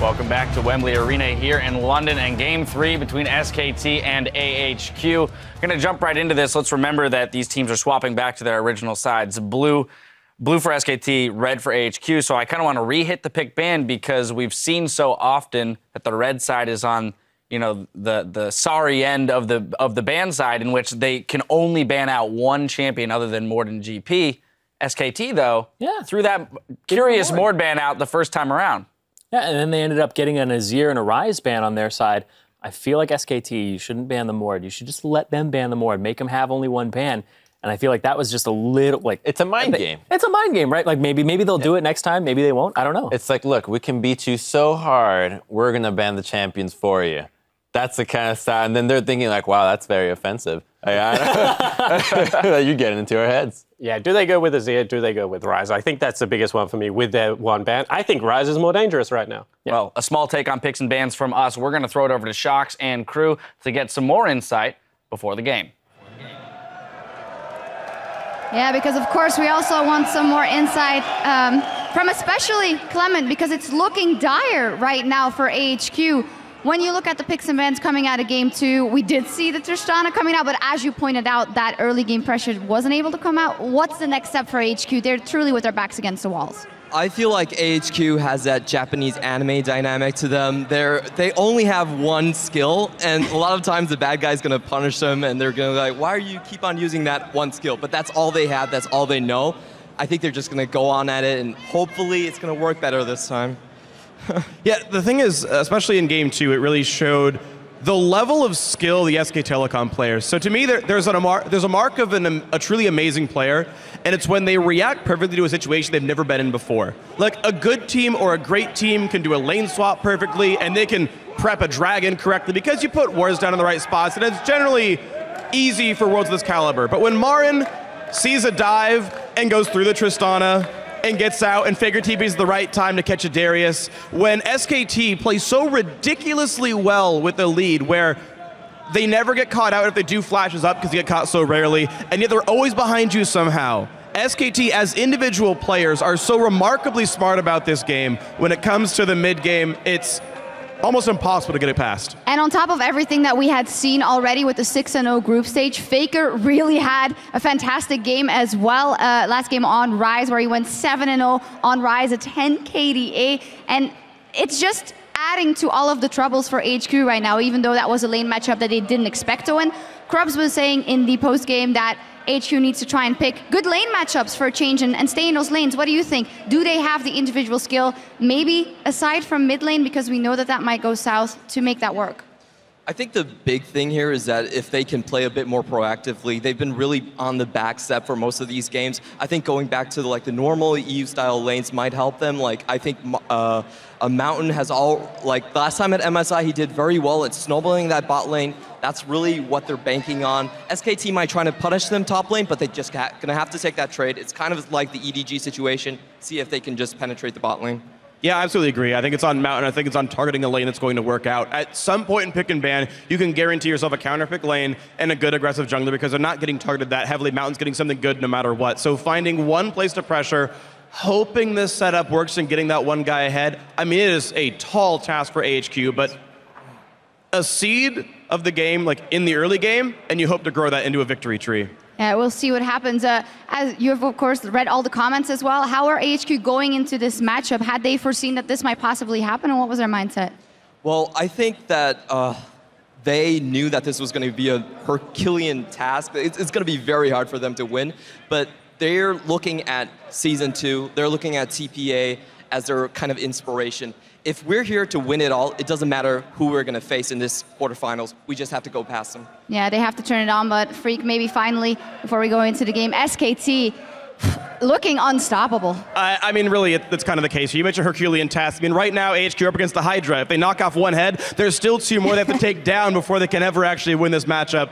Welcome back to Wembley Arena here in London and Game 3 between SKT and AHQ. We're going to jump right into this. Let's remember that these teams are swapping back to their original sides. Blue for SKT, red for AHQ. So I kind of want to re-hit the pick ban because we've seen so often that the red side is on, you know, the sorry end of the ban side, in which they can only ban out one champion other than Mord and GP. SKT, though, threw that curious Mord ban out the first time around. Yeah, and then they ended up getting an Azir and a Ryze ban on their side. I feel like SKT, you shouldn't ban the Mord. You should just let them ban the Mord. Make them have only one ban. And I feel like that was just a little, like... It's a mind game. It's a mind game, right? Like, maybe they'll do it next time. Maybe they won't. I don't know. It's like, look, we can beat you so hard, we're going to ban the champions for you. That's the kind of style. And then they're thinking like, wow, that's very offensive. You're getting into our heads. Yeah, do they go with Azir? Do they go with Ryze? I think that's the biggest one for me with their one ban. I think Ryze is more dangerous right now. Yeah. Well, a small take on picks and bans from us. We're going to throw it over to Shocks and crew to get some more insight before the game. Yeah, because of course we also want some more insight from especially Clement, because it's looking dire right now for AHQ. When you look at the picks and bans coming out of Game 2, we did see the Tristana coming out, but as you pointed out, that early game pressure wasn't able to come out. What's the next step for AHQ? They're truly with their backs against the walls. I feel like AHQ has that Japanese anime dynamic to them. They only have one skill, and a lot of times the bad guy's gonna punish them, and they're gonna be like, why are you keep on using that one skill? But that's all they have, that's all they know. I think they're just gonna go on at it, and hopefully it's gonna work better this time. Yeah, the thing is, especially in Game 2, it really showed the level of skill the SKTelecom players. So to me, there's a mark of a truly amazing player, and it's when they react perfectly to a situation they've never been in before. Like, a good team or a great team can do a lane swap perfectly, and they can prep a dragon correctly because you put wards down in the right spots, and it's generally easy for worlds of this caliber. But when Marin sees a dive and goes through the Tristana, and gets out, and Figure TP's the right time to catch a Darius. When SKT plays so ridiculously well with the lead, where they never get caught out if they do flashes up because they get caught so rarely, and yet they're always behind you somehow. SKT as individual players are so remarkably smart about this game. When it comes to the mid game, it's almost impossible to get it past. And on top of everything that we had seen already with the 6-0 group stage, FLICKR really had a fantastic game as well. Last game on Ryze, where he went 7-0 on Ryze, a 10 KDA. And it's just adding to all of the troubles for HQ right now, even though that was a lane matchup that they didn't expect to win. Krubs was saying in the post-game that HQ needs to try and pick good lane matchups for a change and stay in those lanes. What do you think? Do they have the individual skill, maybe aside from mid lane, because we know that that might go south, to make that work? I think the big thing here is that if they can play a bit more proactively, they've been really on the back step for most of these games. I think going back to the normal EU-style lanes might help them. Like, I think a Mountain has last time at MSI, he did very well at snowballing that bot lane. That's really what they're banking on. SKT might try to punish them top lane, but they just gonna have to take that trade. It's kind of like the EDG situation, see if they can just penetrate the bot lane. Yeah, I absolutely agree. I think it's on Mountain. I think it's on targeting a lane that's going to work out. At some point in pick and ban, you can guarantee yourself a counter pick lane and a good aggressive jungler because they're not getting targeted that heavily. Mountain's getting something good no matter what. So finding one place to pressure, hoping this setup works and getting that one guy ahead. I mean, it is a tall task for AHQ, but a seed of the game, like in the early game, and you hope to grow that into a victory tree. Yeah, we'll see what happens. As you have, of course, read all the comments as well. How are AHQ going into this matchup? Had they foreseen that this might possibly happen, and what was their mindset? Well, I think that they knew that this was going to be a Herculean task. It's going to be very hard for them to win, but they're looking at Season 2, they're looking at TPA as their kind of inspiration. If we're here to win it all, it doesn't matter who we're going to face in this quarterfinals. We just have to go past them. Yeah, they have to turn it on, but Freak, maybe finally, before we go into the game, SKT looking unstoppable. I mean, really, it's kind of the case. You mentioned Herculean task. I mean, right now, AHQ are up against the Hydra. If they knock off one head, there's still two more they have to take down before they can ever actually win this matchup.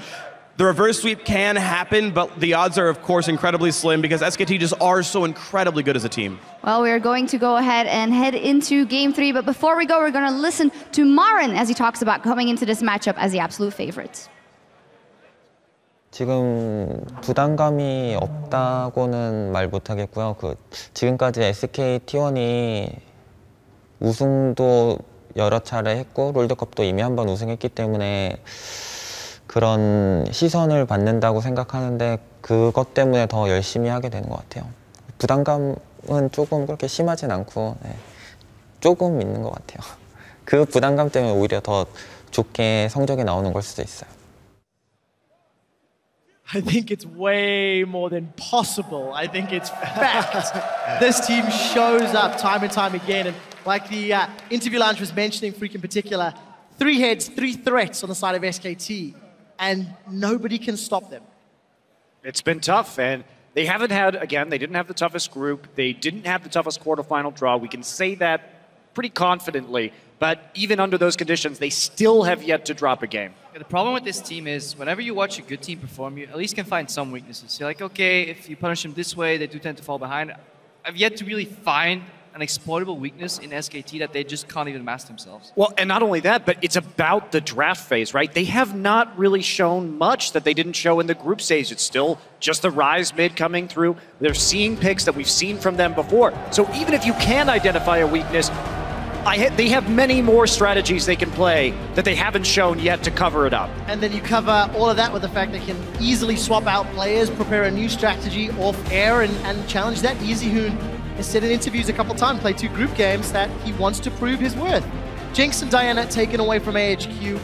The reverse sweep can happen, but the odds are, of course, incredibly slim because SKT just are so incredibly good as a team. Well, we are going to go ahead and head into Game 3, but before we go, we're going to listen to Marin as he talks about coming into this matchup as the absolute favorites. 지금 부담감이 없다고는 말 못하겠고요. 지금까지 SK T1이 우승도 여러 차례 했고 롤드컵도 이미 한 번 우승했기 때문에 그런 시선을 받는다고 생각하는데 그것 때문에 더 열심히 하게 되는 것 같아요. 부담감은 조금 그렇게 심하진 않고 네, 조금 있는 것 같아요. 그 부담감 때문에 오히려 더 좋게 성적이 나오는 걸 수도 있어요. I think it's way more than possible. I think it's fact. This team shows up time and time again. And like the interview lounge was mentioning, Freak in particular, 3 heads, 3 threats on the side of SKT, and nobody can stop them. It's been tough, and they haven't had, again, they didn't have the toughest group. They didn't have the toughest quarterfinal draw. We can say that pretty confidently. But even under those conditions, they still have yet to drop a game. Yeah, the problem with this team is whenever you watch a good team perform, you at least can find some weaknesses. You're like, okay, if you punish them this way, they do tend to fall behind. I've yet to really find an exploitable weakness in SKT that they just can't even master themselves. Well, and not only that, but it's about the draft phase, right? They have not really shown much that they didn't show in the group stage. It's still just the Rise mid coming through. They're seeing picks that we've seen from them before. So even if you can identify a weakness, they have many more strategies they can play that they haven't shown yet to cover it up. And then you cover all of that with the fact they can easily swap out players, prepare a new strategy off air, and challenge that. Easyhoon has said in interviews a couple times, played 2 group games, that he wants to prove his worth. Jinx and Diana taken away from AHQ.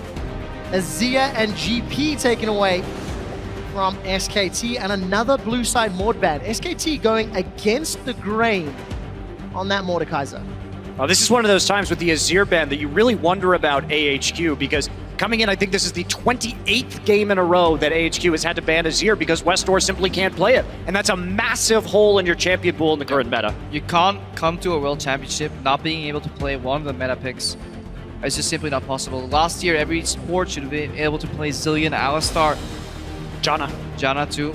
Azia and GP taken away from SKT, and another blue side Mordban. SKT going against the grain on that Mordekaiser. This is one of those times with the Azir ban that you really wonder about AHQ, because coming in, I think this is the 28th game in a row that AHQ has had to ban Azir because Westdoor simply can't play it. And that's a massive hole in your champion pool in the current meta. You can't come to a World Championship not being able to play one of the meta picks. It's just simply not possible. Last year, every sport should have been able to play Zillion, Alistar, Janna too.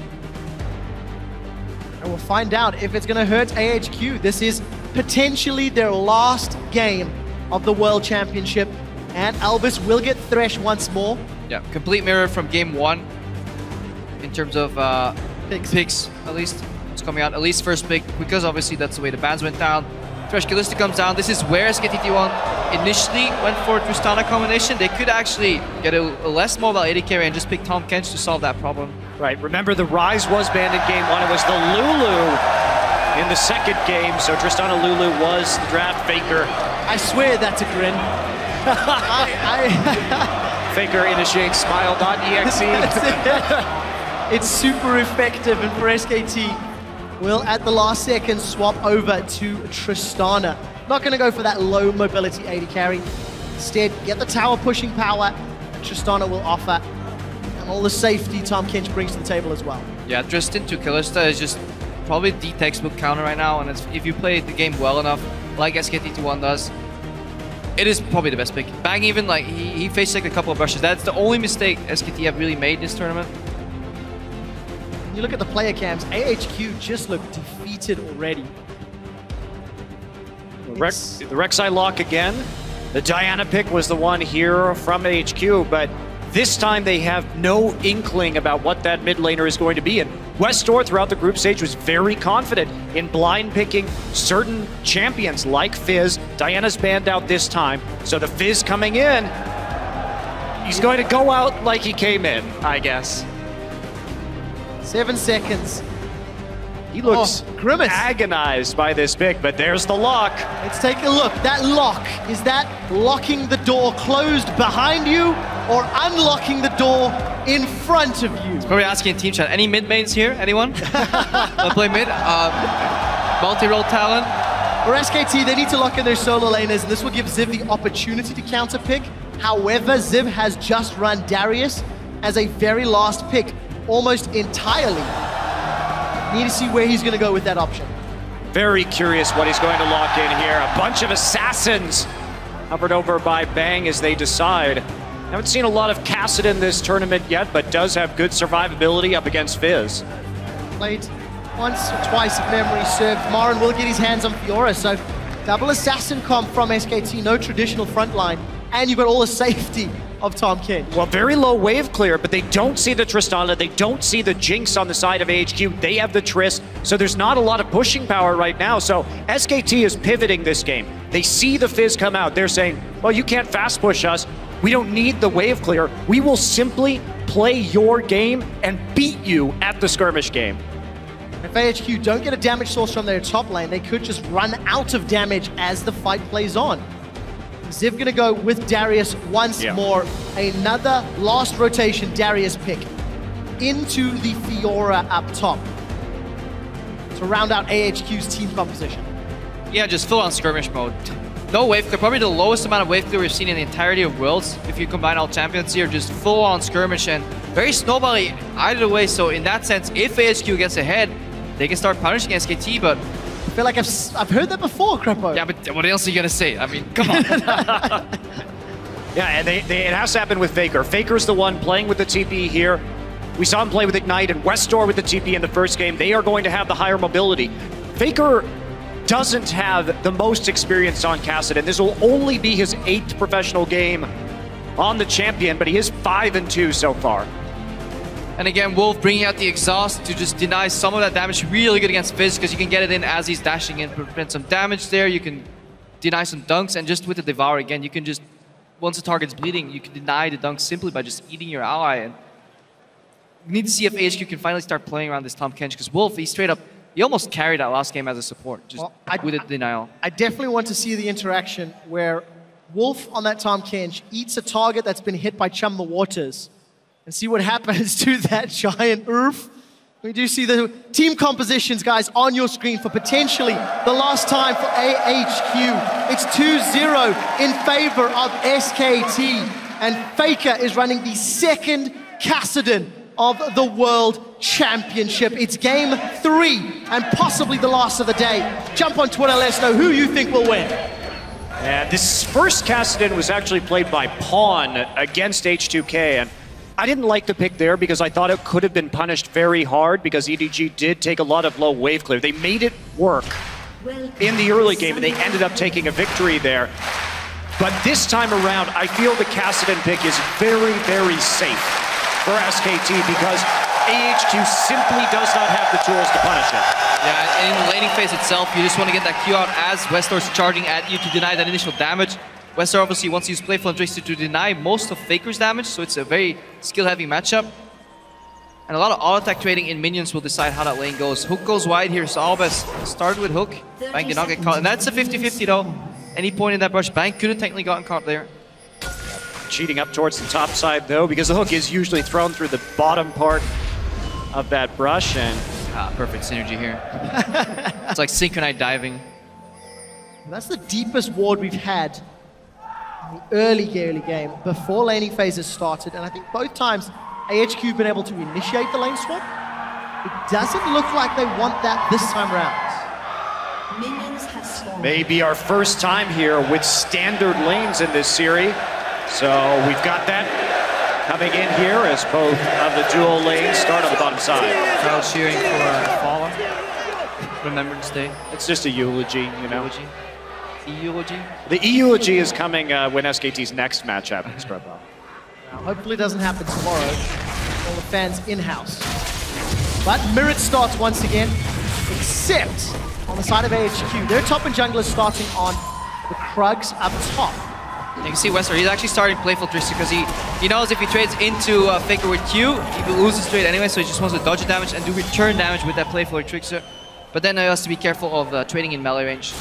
And we'll find out if it's going to hurt AHQ. This is potentially their last game of the World Championship, and Albus will get threshed once more. Yeah, complete mirror from game 1 in terms of picks, at least. It's coming out, at least first pick, because obviously that's the way the bans went down. Thresh Kalista comes down. This is where SKT T1 initially went for a Tristana combination. They could actually get a less mobile AD carry and just pick Tahm Kench to solve that problem. Right, remember the Rise was banned in game 1. It was the Lulu in the second game, so Tristana Lulu was the draft. FLICKR. I swear that's a grin. FLICKR initiates smile.exe. It's super effective, and for SKT, will at the last second swap over to Tristana. Not going to go for that low mobility AD carry. Instead, get the tower pushing power that Tristana will offer, and all the safety Tahm Kench brings to the table as well. Yeah, Tristan to Kalista is just probably the textbook counter right now, and if you play the game well enough, like SKT T1 does, it is probably the best pick. Bang even, like, he faced like a couple of rushes. That's the only mistake SKT have really made this tournament. You look at the player cams, AHQ just look defeated already. The Rek'Sai lock again. The Diana pick was the one here from AHQ, but this time they have no inkling about what that mid laner is going to be. And Westdoor throughout the group stage was very confident in blind picking certain champions like Fizz. Diana's banned out this time, so the Fizz coming in, he's going to go out like he came in, I guess. 7 seconds. He looks Grimace agonized by this pick, but there's the lock. Let's take a look. That lock, is that locking the door closed behind you or unlocking the door in front of you? It's probably asking in team chat. Any mid mains here? Anyone? Wanna play mid? Multi-role talent. For SKT, they need to lock in their solo laners, and this will give Ziv the opportunity to counter pick. However, Ziv has just run Darius as a very last pick, almost entirely. Need to see where he's going to go with that option. Very curious what he's going to lock in here. A bunch of assassins hovered over by Bang as they decide. Haven't seen a lot of Kassadin this tournament yet, but does have good survivability up against Fizz. Played once or twice if memory serves. Marin will get his hands on Fiora, so double assassin comp from SKT, no traditional frontline. and you've got all the safety of Tahm Kench. Well, very low wave clear, but they don't see the Tristana, they don't see the Jinx on the side of AHQ, they have the Trist, so there's not a lot of pushing power right now. So SKT is pivoting this game. They see the Fizz come out, they're saying, well, you can't fast push us, we don't need the wave clear, we will simply play your game and beat you at the skirmish game. If AHQ don't get a damage source from their top lane, they could just run out of damage as the fight plays on. Ziv gonna go with Darius once more. Another last rotation Darius pick into the Fiora up top to round out AHQ's team composition. Yeah, just full on skirmish mode. No wave clear, probably the lowest amount of wave clear we've seen in the entirety of Worlds. If you combine all champions here, just full on skirmish and very snowbally either way. So in that sense, if AHQ gets ahead, they can start punishing SKT, but I feel like I've heard that before, Crepo. Yeah, but what else are you gonna say? I mean, come on. Yeah, and it has to happen with FLICKR. FLICKR's the one playing with the TP here. We saw him play with Ignite and Westdoor with the TP in the first game. They are going to have the higher mobility. FLICKR doesn't have the most experience on Kassadin. This will only be his 8th professional game on the champion, but he is 5-2 so far. And again, Wolf bringing out the exhaust to just deny some of that damage. Really good against Fizz because you can get it in as he's dashing in, prevent some damage there. You can deny some dunks, and just with the Devour again, you can just, once the target's bleeding, you can deny the dunks simply by just eating your ally. And we need to see if AHQ can finally start playing around this Tahm Kench, because Wolf, he almost carried that last game as a support, just with a denial. I definitely want to see the interaction where Wolf on that Tahm Kench eats a target that's been hit by Chum the Waters, and see what happens to that giant Urf. We do see the team compositions, guys, on your screen for potentially the last time for AHQ. It's 2-0 in favor of SKT, and FLICKR is running the second Kassadin of the World Championship. It's game 3 and possibly the last of the day. Jump on Twitter, let us know who you think will win. And this first Kassadin was actually played by Pawn against H2K, and I didn't like the pick there because I thought it could have been punished very hard because EDG did take a lot of low wave clear. They made it work in the early game and they ended up taking a victory there. But this time around, I feel the Kassadin pick is very, very safe for SKT because AHQ simply does not have the tools to punish it. Yeah, and in the laning phase itself, you just want to get that Q out as Westdoor's charging at you to deny that initial damage. Westdoor obviously wants to use Playful and Trickster to deny most of FLICKR's damage, so it's a very skill-heavy matchup. And a lot of auto-attack trading in minions will decide how that lane goes. Hook goes wide here, so Albus started with Hook. Bang did not get caught, and that's a 50-50 though. Any point in that brush, Bang could have technically gotten caught there. Cheating up towards the top side though, because the Hook is usually thrown through the bottom part of that brush, and perfect synergy here. It's like synchronized diving. That's the deepest ward we've had in the early game before laning phases started, and I think both times AHQ have been able to initiate the lane swap. It doesn't look like they want that this time around. Maybe our first time here with standard lanes in this series. So we've got that coming in here as both of the dual lanes start on the bottom side. Crowd cheering for Fallen. Remembrance Day. It's just a eulogy, you know. Eulogy? The eulogy is coming when SKT's next match happens, Crowdball. Hopefully it doesn't happen tomorrow. All the fans in-house. But Mirror starts once again, except on the side of AHQ. Their top and junglers starting on the Krugs up top. You can see Westdoor, he's actually starting Playful Trickster because he knows if he trades into FLICKR with Q, he will lose his trade anyway, so he just wants to dodge the damage and do return damage with that Playful Trickster. But then he has to be careful of trading in melee range.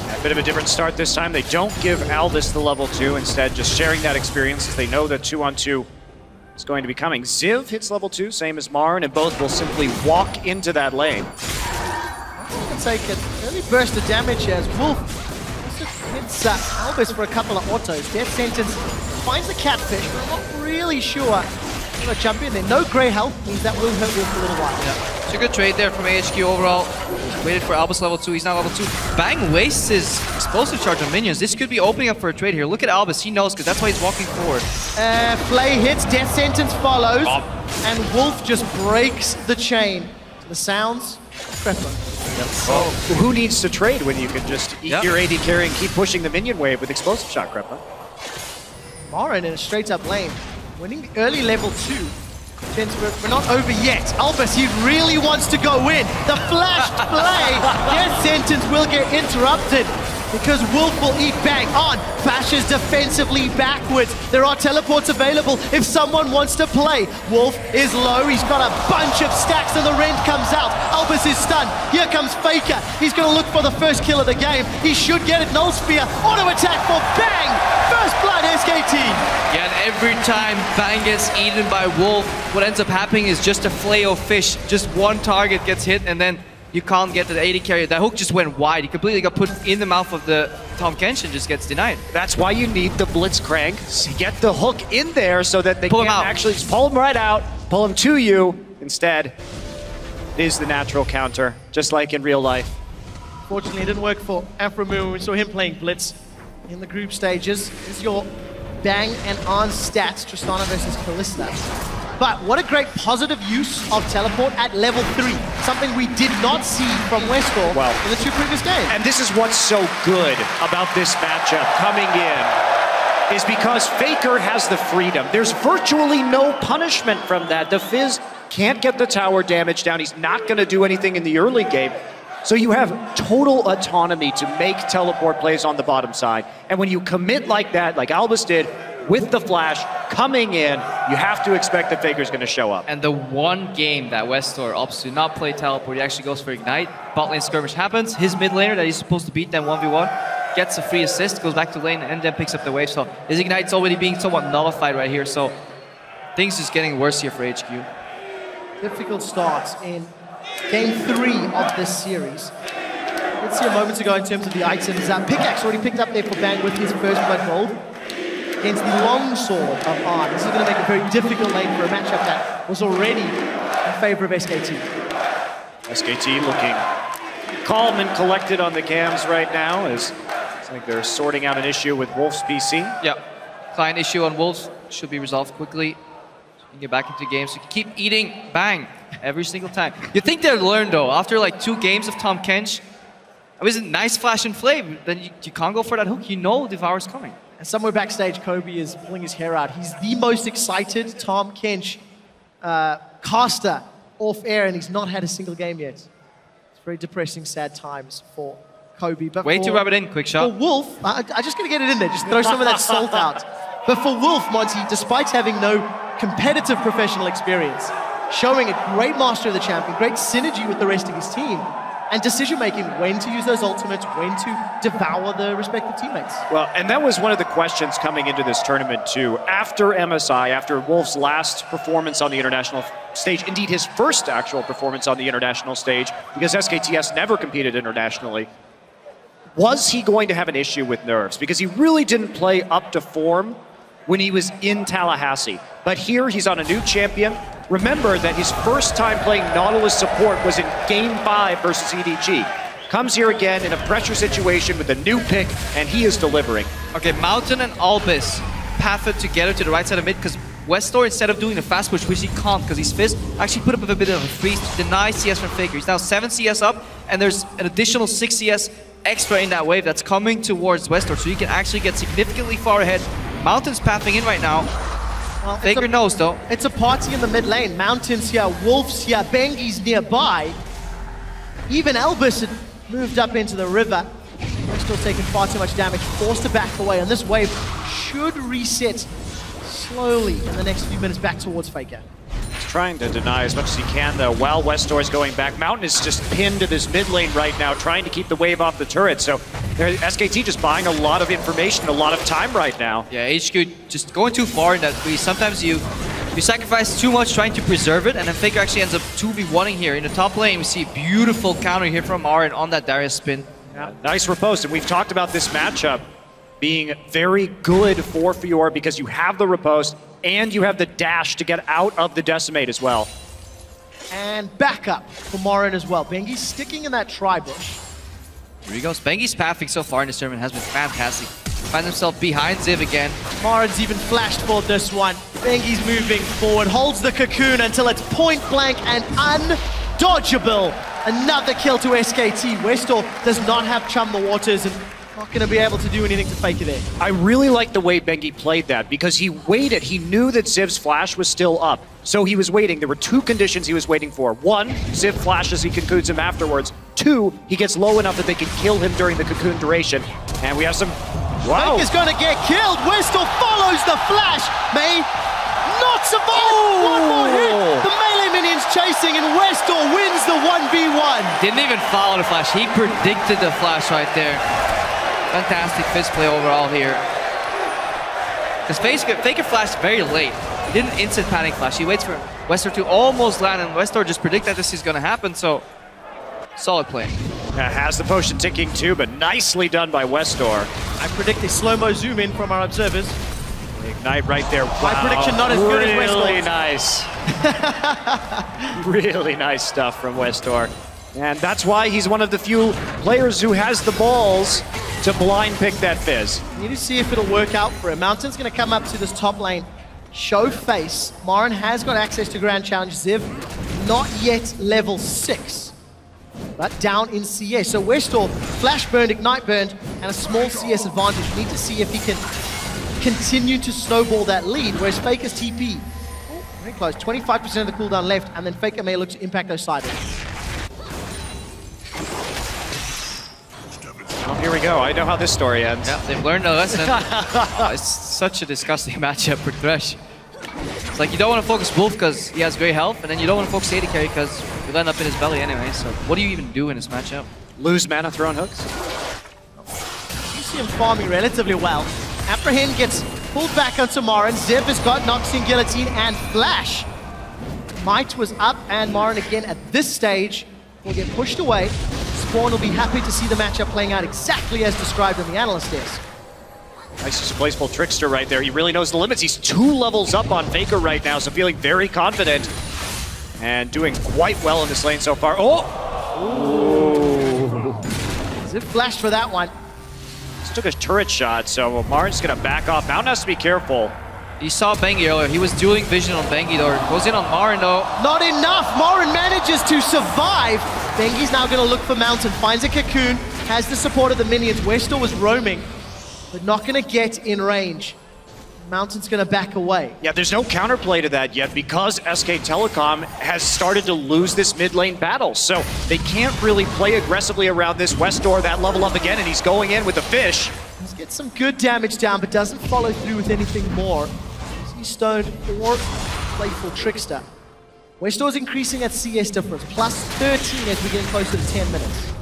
A bit of a different start this time. They don't give Aldous the level 2, instead just sharing that experience as they know that 2-on-2 is going to be coming. Ziv hits level 2, same as Marn, and both will simply walk into that lane. Can take an early burst of damage as Wolf hits Albus for a couple of autos. Death Sentence finds the Catfish, but I'm not really sure I'm gonna jump in there. No grey health means that will hurt Wolf for a little while. Yeah. It's a good trade there from AHQ overall. Waited for Albus level 2, he's now level 2. Bang wastes his explosive charge on minions. This could be opening up for a trade here. Look at Albus, he knows because that's why he's walking forward. Flay hits, Death Sentence follows, and Wolf just breaks the chain. To the sounds, Crepper. Well, who needs to trade when you can just eat your AD carry and keep pushing the minion wave with explosive shot, Creppa? Morin in a straight-up lane, winning the early level 2. We're not over yet. Albus, he really wants to go in. The flashed play. Their sentence will get interrupted because Wolf will eat bang on. Bashes defensively backwards. There are teleports available if someone wants to play. Wolf is low. He's got a bunch of stacks and the rend comes out. Albus is stunned. Here comes FLICKR. He's going to look for the first kill of the game. He should get it. Null Spear. Auto attack for bang. First blood SKT. Yeah, and every time Bang gets eaten by Wolf, what ends up happening is just a flay of fish. Just one target gets hit and then you can't get to the AD carry. That hook just went wide. He completely got put in the mouth of the Tahm Kench and just gets denied. That's why you need the Blitzcrank. So get the hook in there so that they can actually just pull him right out, pull him to you. Instead, it is the natural counter, just like in real life. Fortunately, it didn't work for Afromoon. We saw him playing Blitz in the group stages. This is your Bang and Arn stats, Tristana versus Kalista. But what a great positive use of teleport at level 3. Something we did not see from Westall in the 2 previous games. And this is what's so good about this matchup coming in, is because FLICKR has the freedom. There's virtually no punishment from that. The Fizz can't get the tower damage down. He's not going to do anything in the early game. So you have total autonomy to make teleport plays on the bottom side. And when you commit like that, like Albus did, with the flash coming in, you have to expect that FLICKR's going to show up. And the one game that Westor opts to not play teleport, he actually goes for Ignite. Bot lane skirmish happens. His mid laner that he's supposed to beat them 1v1 gets a free assist, goes back to lane, and then picks up the wave. So his Ignite's already being somewhat nullified right here. So things just getting worse here for HQ. Difficult starts in game 3 of this series. Let's see a moment ago in terms of the items. Pickaxe already picked up there for Bang with his first blood gold against the longsword of Arn. This is going to make a very difficult lane for a matchup that was already in favor of SKT. SKT looking calm and collected on the cams right now, as it's like they're sorting out an issue with Wolf's PC. Yeah, client issue on Wolves should be resolved quickly. You can get back into games. You can keep eating Bang every single time. You think they'll learn though, after like 2 games of Tahm Kench, it was a nice flash and flame, then you can't go for that hook. You know Devour's coming. And somewhere backstage, Kobe is pulling his hair out. He's the most excited Tahm Kench caster off air, and he's not had a single game yet. It's very depressing, sad times for Kobe. But way to rub it in, quick shot. For Wolf, I just gotta get it in there, just throw some of that salt out. But for Wolf, Monty, despite having no competitive professional experience, showing a great master of the champion, great synergy with the rest of his team, and decision-making, when to use those ultimates, when to devour the respective teammates. Well, and that was one of the questions coming into this tournament, too. After MSI, after Wolf's last performance on the international stage, indeed his first actual performance on the international stage, because SKTS never competed internationally, was he going to have an issue with nerves? Because he really didn't play up to form when he was in Tallahassee. But here, he's on a new champion. Remember that his first time playing Nautilus support was in Game 5 versus EDG. Comes here again in a pressure situation with a new pick, and he is delivering. Okay, Mountain and Albus pathed together to the right side of mid, because Westor, instead of doing the fast push, which he can't because he's Fizz, actually put up a bit of a freeze to deny CS from FLICKR. He's now 7 CS up, and there's an additional 6 CS extra in that wave that's coming towards Westor, so you can actually get significantly far ahead. Mountain's pathing in right now. Well, FLICKR knows though. It's a party in the mid lane. Mountain's here, Wolf's here, Bengi's nearby. Even Albus had moved up into the river. They're still taking far too much damage, forced to back away, and this wave should reset slowly in the next few minutes back towards FLICKR. He's trying to deny as much as he can though, while Westor is going back. Mountain is just pinned to this mid lane right now, trying to keep the wave off the turret. So SKT just buying a lot of information, a lot of time right now. Yeah, HQ just going too far in that freeze. Sometimes you sacrifice too much trying to preserve it, and then FLICKR actually ends up 2v1ing here. In the top lane, we see a beautiful counter here from Arn on that Darius spin. Yeah, nice riposte, and we've talked about this matchup being very good for Fiora because you have the riposte and you have the dash to get out of the decimate as well. And backup for Morin as well. Bengi's sticking in that tri-bush. Here he goes. Bengi's pathing so far in this tournament has been fantastic. Finds himself behind Ziv again. Morin's even flashed for this one. Bengi's moving forward, holds the cocoon until it's point blank and undodgeable. Another kill to SKT. Westor does not have Chum the Waters, and Not going to be able to do anything to fake it there. I really like the way Bengi played that because he waited. He knew that Ziv's flash was still up. So he was waiting. There were two conditions he was waiting for. One, Ziv flashes, he cocoons him afterwards. Two, he gets low enough that they can kill him during the cocoon duration. And we have some... Wow. Fake is going to get killed. Westall follows the flash. May not survive. One more hit. The melee minions chasing and Westall wins the 1v1. Didn't even follow the flash. He predicted the flash right there. Fantastic fist play overall here. Because FLICKR flashed very late. He didn't instant panic flash. He waits for Westor to almost land, and Westor just predict that this is going to happen, so solid play. Has the potion ticking too, but nicely done by Westor. I predict a slow-mo zoom in from our observers. Ignite right there. Wow. My prediction not as good as Westor's. Really nice. Really nice stuff from Westor. And that's why he's one of the few players who has the balls to blind pick that Fizz. Need to see if it'll work out for him. Mountain's going to come up to this top lane, show face. Marin has got access to Grand Challenge. Ziv, not yet level 6, but down in CS. So Westor, flash burned, ignite burned, and a small CS advantage. Need to see if he can continue to snowball that lead, whereas Faker's TP, very close, 25% of the cooldown left, and then Faker may look to impact those sidelines. Oh, here we go. I know how this story ends. Yeah, they've learned a lesson. It's such a disgusting matchup for Thresh. It's like you don't want to focus Wolf because he has great health, and then you don't want to focus AD carry because you'll end up in his belly anyway. So what do you even do in this matchup? Lose mana throwing hooks? You see him farming relatively well. Apprehend gets pulled back onto Marin. Ziv has got Noxian Guillotine and Flash. Might was up, and Marin again at this stage will get pushed away. Spawn will be happy to see the matchup playing out exactly as described in the analyst desk. Nice displaceable Trickster right there. He really knows the limits. He's 2 levels up on FLICKR right now, so feeling very confident and doing quite well in this lane so far. Oh! Ooh. Ziv flashed for that one. Just took a turret shot, so Marin's gonna back off. Mountain has to be careful. You saw Bengi earlier. He was dueling vision on Bengi though. Goes in on Marin though. Not enough. Marin manages to survive. Bengi's now going to look for Mountain. Finds a cocoon. Has the support of the minions. Westor was roaming, but not going to get in range. Mountain's going to back away. Yeah, there's no counterplay to that yet because SKTelecom has started to lose this mid lane battle. So they can't really play aggressively around this Westor. That level up again, and he's going in with the fish. Let's get some good damage down, but doesn't follow through with anything more. Stone or Playful Trickster. Westor's increasing that CS difference, plus 13 as we get closer to 10 minutes.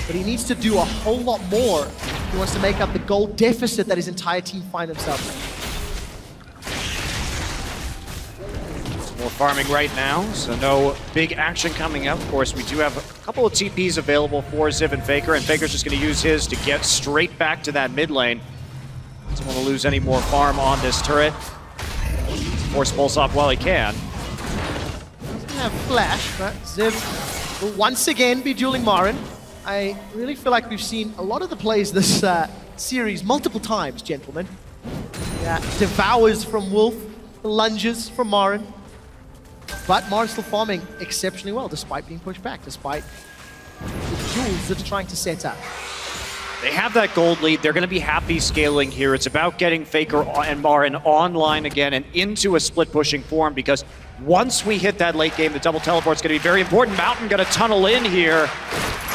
But he needs to do a whole lot more if he wants to make up the goal deficit that his entire team find themselves in. More farming right now, so no big action coming up. Of course, we do have a couple of TPs available for Ziv and FLICKR's just going to use his to get straight back to that mid lane. Doesn't want to lose any more farm on this turret. Force pulse off while he can. Doesn't have flash, but Ziv will once again be dueling Marin. I really feel like we've seen a lot of the plays this series multiple times, gentlemen. Yeah, devours from Wolf, the lunges from Marin. But Marin's still farming exceptionally well, despite being pushed back, despite the duels that are trying to set up. They have that gold lead. They're going to be happy scaling here. It's about getting FLICKR and Marin online again and into a split pushing form because once we hit that late game, the double teleport's going to be very important. Mountain going to tunnel in here.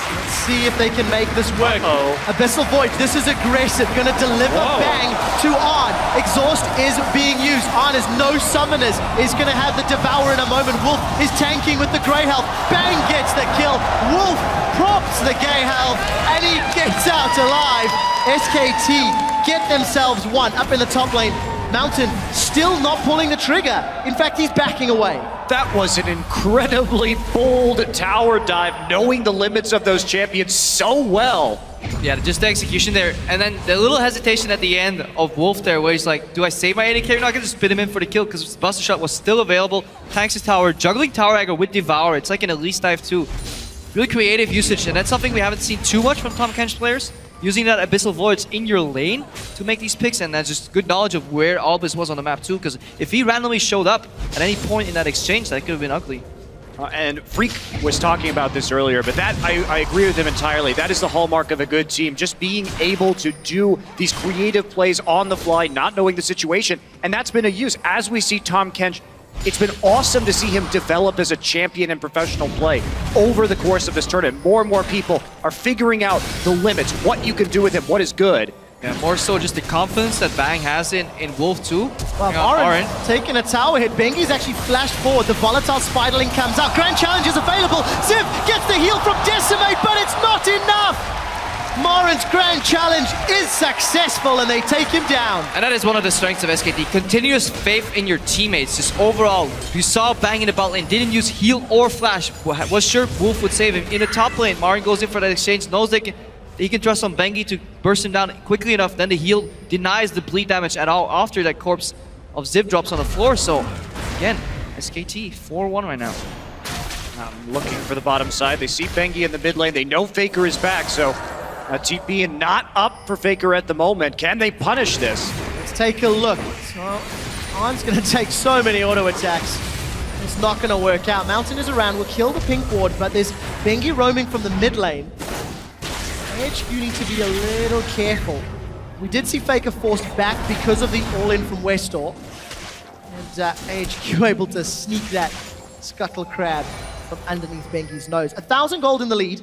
Let's see if they can make this work. Abyssal Void, this is aggressive. Going to deliver bang to On. Exhaust is being used. On is no summoners. Is going to have the Devour in a moment. Wolf is tanking with the Grey Health. Bang gets the kill. Wolf props the Gay Health, and he gets out alive. SKT get themselves one up in the top lane. Mountain still not pulling the trigger. In fact, he's backing away. That was an incredibly bold tower dive, knowing the limits of those champions so well. Yeah, just the execution there. And then the little hesitation at the end of Wolf there, where he's like, do I save my AD carry? No, I can just spit him in for the kill because Buster Shot was still available. Tanks his tower, juggling tower aggro with Devour. It's like an Elise dive too. Really creative usage, and that's something we haven't seen too much from Tom Kench players. Using that Abyssal Voids in your lane to make these picks, and that's just good knowledge of where Albus was on the map too, because if he randomly showed up at any point in that exchange, that could have been ugly. And Freak was talking about this earlier, but that I agree with him entirely. That is the hallmark of a good team, just being able to do these creative plays on the fly, not knowing the situation, and that's been a use. As we see Tahm Kench, it's been awesome to see him develop as a champion in professional play over the course of this tournament. More and more people are figuring out the limits, what you can do with him, what is good. Yeah, more so just the confidence that Bang has in Wolf too. Well, Oren taking a tower hit. Bengi's actually flashed forward. The volatile Spiderling comes out. Grand Challenge is available. Ziv gets the heal from Decimate, but it's not enough. Morin's Grand Challenge is successful and they take him down. And that is one of the strengths of SKT. Continuous faith in your teammates. Just overall, you saw Bang in the bot lane, didn't use heal or flash. Was sure Wolf would save him. In the top lane, Morin goes in for that exchange, knows he can trust on Bengi to burst him down quickly enough. Then the heal denies the bleed damage at all after that corpse of Ziv drops on the floor. So, again, SKT 4-1 right now. Looking for the bottom side. They see Bengi in the mid lane. They know FLICKR is back, so TP not up for FLICKR at the moment. Can they punish this? Let's take a look. So, Arn's going to take so many auto attacks. It's not going to work out. Mountain is around. Will kill the pink ward, but there's Bengi roaming from the mid lane. AHQ need to be a little careful. We did see FLICKR forced back because of the all-in from Westor. And AHQ able to sneak that Scuttle Crab from underneath Bengi's nose. 1,000 gold in the lead.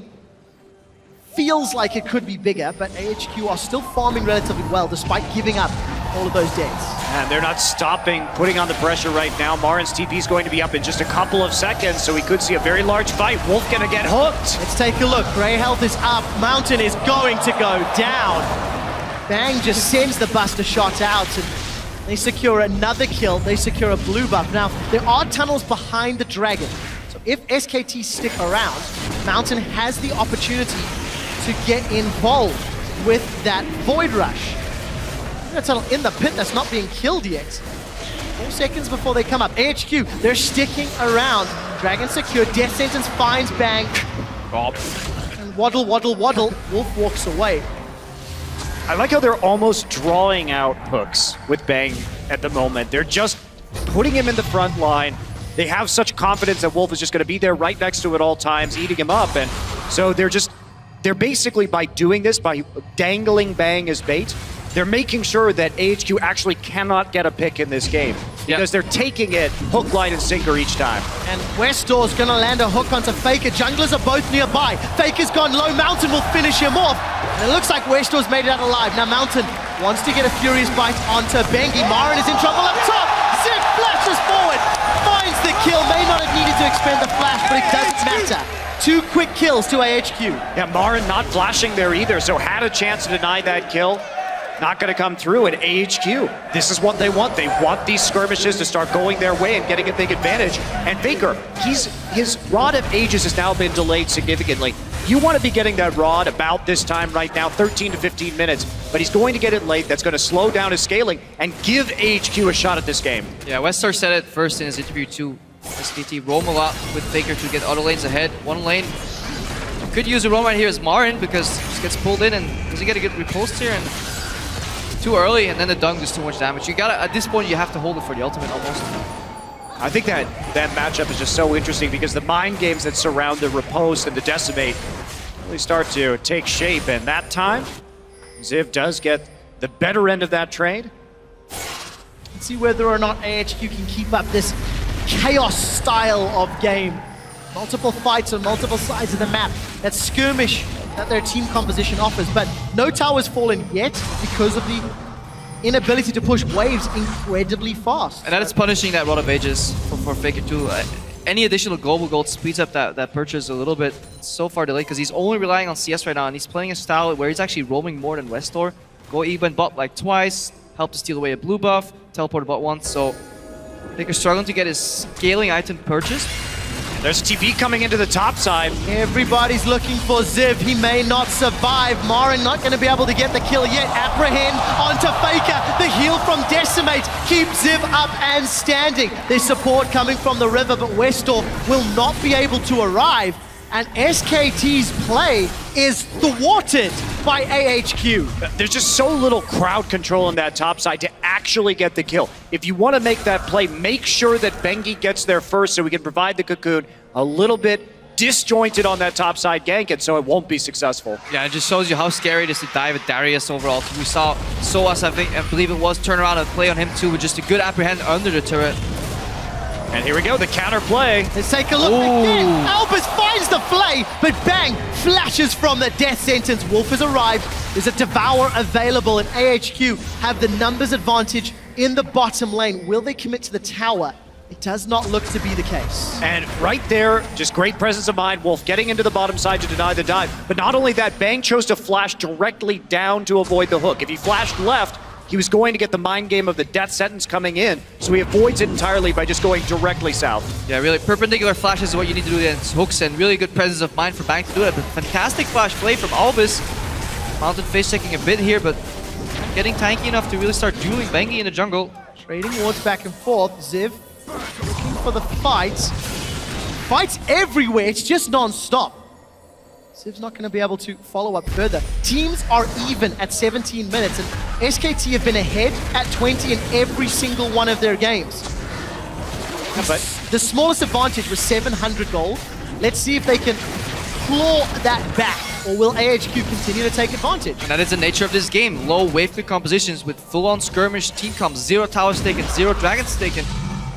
Feels like it could be bigger, but AHQ are still farming relatively well despite giving up all of those deaths. And they're not stopping, putting on the pressure right now. Marin's TP is going to be up in just a couple of seconds, so we could see a very large fight. Wolf gonna get hooked. Let's take a look. Grey health is up. Mountain is going to go down. Bang just sends the Buster shot out, and they secure another kill. They secure a blue buff. Now, there are tunnels behind the Dragon. So if SKT stick around, Mountain has the opportunity to get involved with that Void Rush. A tunnel in the pit that's not being killed yet. 4 seconds before they come up. AHQ, they're sticking around. Dragon secure. Death Sentence finds Bang. And waddle, waddle, waddle. Wolf walks away. I like how they're almost drawing out hooks with Bang at the moment. They're just putting him in the front line. They have such confidence that Wolf is just going to be there right next to him at all times, eating him up. And so they're basically, by doing this, by dangling Bang as bait, they're making sure that AHQ actually cannot get a pick in this game because they're taking it hook, line, and sinker each time. And Westor's gonna land a hook onto FLICKR. Junglers are both nearby. FLICKR's gone low. Mountain will finish him off. And it looks like Westor's made it out alive. Now Mountain wants to get a Furious Bite onto Bengi. Marin is in trouble up top. Ziv flashes forward, finds the kill. May not have needed to expend the flash, but it doesn't matter. 2 quick kills to AHQ. Yeah, Marin not flashing there either, so had a chance to deny that kill. Not going to come through at AHQ. This is what they want. They want these skirmishes to start going their way and getting a big advantage. And FLICKR, his Rod of Ages has now been delayed significantly. You want to be getting that Rod about this time right now, 13 to 15 minutes, but he's going to get it late. That's going to slow down his scaling and give AHQ a shot at this game. Yeah, Westor said it first in his interview too. SKT roam a lot with FLICKR to get auto lanes ahead. One lane could use a roam right here as Marin because he just gets pulled in and does he get a good riposte here? And too early, and then the dunk does too much damage. You gotta, at this point, you have to hold it for the ultimate almost. I think that matchup is just so interesting because the mind games that surround the riposte and the decimate really start to take shape, and that time, Ziv does get the better end of that trade. Let's see whether or not AHQ can keep up this chaos style of game. Multiple fights on multiple sides of the map. That skirmish that their team composition offers, but no tower's fallen yet because of the inability to push waves incredibly fast. And that is punishing that Rod of Ages for FLICKR too. Any additional global gold speeds up that purchase a little bit. It's so far delayed because he's only relying on CS right now, and he's playing a style where he's actually roaming more than Westor. Go even bot like twice, help to steal away a blue buff, teleport bot once, so FLICKR struggling to get his scaling item purchased. There's TP coming into the top side. Everybody's looking for Ziv. He may not survive. Marin not going to be able to get the kill yet. Apprehend onto FLICKR. The heal from Decimate keeps Ziv up and standing. There's support coming from the river, but Westor will not be able to arrive. And SKT's play is thwarted by AHQ. There's just so little crowd control on that top side to actually get the kill. If you want to make that play, make sure that Bengi gets there first so we can provide the cocoon. a little bit disjointed on that top side gank, and so it won't be successful. Yeah, it just shows you how scary it is to die with Darius overall. We saw Soas, I believe it was, turn around and play on him too with just a good apprehend under the turret. And here we go, the counter play. Let's take a look again. Albus finds the flay, but bang, flashes from the death sentence. Wolf has arrived. There's a Devour available, and AHQ have the numbers advantage in the bottom lane. Will they commit to the tower? It does not look to be the case. And right there, just great presence of mind. Wolf getting into the bottom side to deny the dive. But not only that, Bang chose to flash directly down to avoid the hook. If he flashed left, he was going to get the mind game of the death sentence coming in. So he avoids it entirely by just going directly south. Yeah, really, perpendicular flashes is what you need to do against hooks, and really good presence of mind for Bang to do it. But fantastic flash play from Albus. Mountain face checking a bit here, but getting tanky enough to really start dueling Bengi in the jungle. Trading wards back and forth. Ziv looking for the fights. Fights everywhere, it's just non-stop. Ziv's not going to be able to follow up further. Teams are even at 17 minutes, and SKT have been ahead at 20 in every single one of their games. But the smallest advantage was 700 gold. Let's see if they can claw that back, or will AHQ continue to take advantage? And that is the nature of this game. Low wave clear compositions with full-on skirmish team comps, 0 towers taken, 0 dragons taken,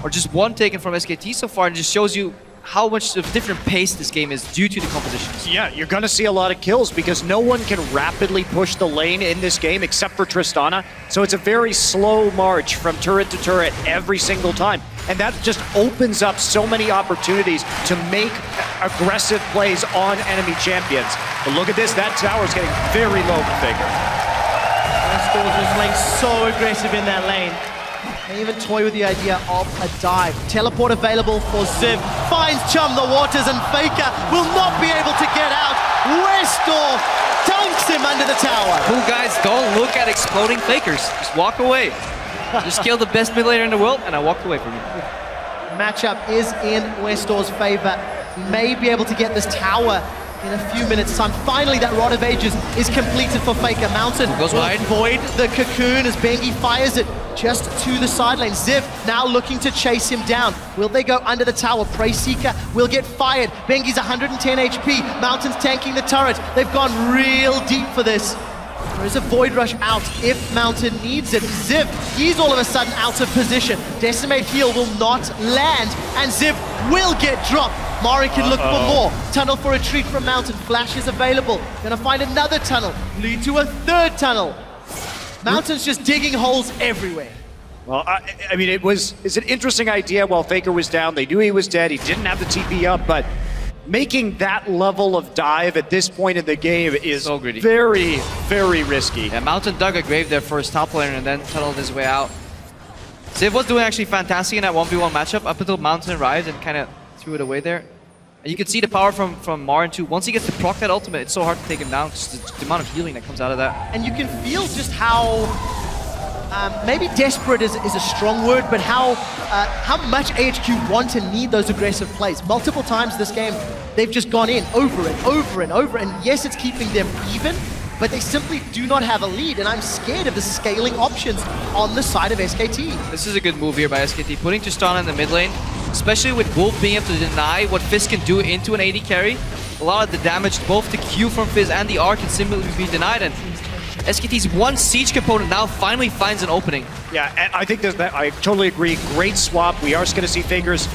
or just 1 taken from SKT so far, and it just shows you how much of a different pace this game is due to the compositions. Yeah, you're going to see a lot of kills because no one can rapidly push the lane in this game except for Tristana. So it's a very slow march from turret to turret every single time. And that just opens up so many opportunities to make aggressive plays on enemy champions. But look at this, that tower's getting very low for FLICKR. Esports was playing so aggressive in that lane. They even toy with the idea of a dive. Teleport available for Ziv. Finds Chum the waters, and FLICKR will not be able to get out. Westor dunks him under the tower. Cool guys, don't look at exploding FLICKRs. Just walk away. Just kill the best mid laner in the world, and I walked away from you. Matchup is in Westor's favor. May be able to get this tower in a few minutes' time. Finally, that Rod of Ages is completed for FLICKR. Mountain goes wide. Void the cocoon as Bengi fires it just to the side lane. Ziv now looking to chase him down. Will they go under the tower? Prey Seeker will get fired. Bengi's 110 HP. Mountain's tanking the turret. They've gone real deep for this. There is a Void Rush out if Mountain needs it. Ziv, he's all of a sudden out of position. Decimate heal will not land, and Ziv will get dropped. Mari can look for more. Tunnel for retreat from Mountain. Flash is available. Gonna find another tunnel. Lead to a third tunnel. Mountain's just digging holes everywhere. Well, I mean, it's an interesting idea. While FLICKR was down, they knew he was dead. He didn't have the TP up, but making that level of dive at this point in the game is so greedy. Very, very risky. Yeah, Mountain dug a grave there for his top laner and then tunneled his way out. Ziv was doing actually fantastic in that 1v1 matchup up until Mountain arrived and kind of threw it away there. And you can see the power from Marin too. Once he gets to proc that ultimate, it's so hard to take him down. Just the amount of healing that comes out of that. And you can feel just how, maybe desperate is a strong word, but how much AHQ want and need those aggressive plays. Multiple times this game, they've just gone in over and over and over. And yes, it's keeping them even, but they simply do not have a lead. And I'm scared of the scaling options on the side of SKT. This is a good move here by SKT, putting Tristana in the mid lane, especially with Wolf being able to deny what Fizz can do into an AD carry. A lot of the damage, both the Q from Fizz and the R, can simply be denied. And SKT's one siege component now finally finds an opening. Yeah, and I think that I totally agree. Great swap. We are going to see FLICKR's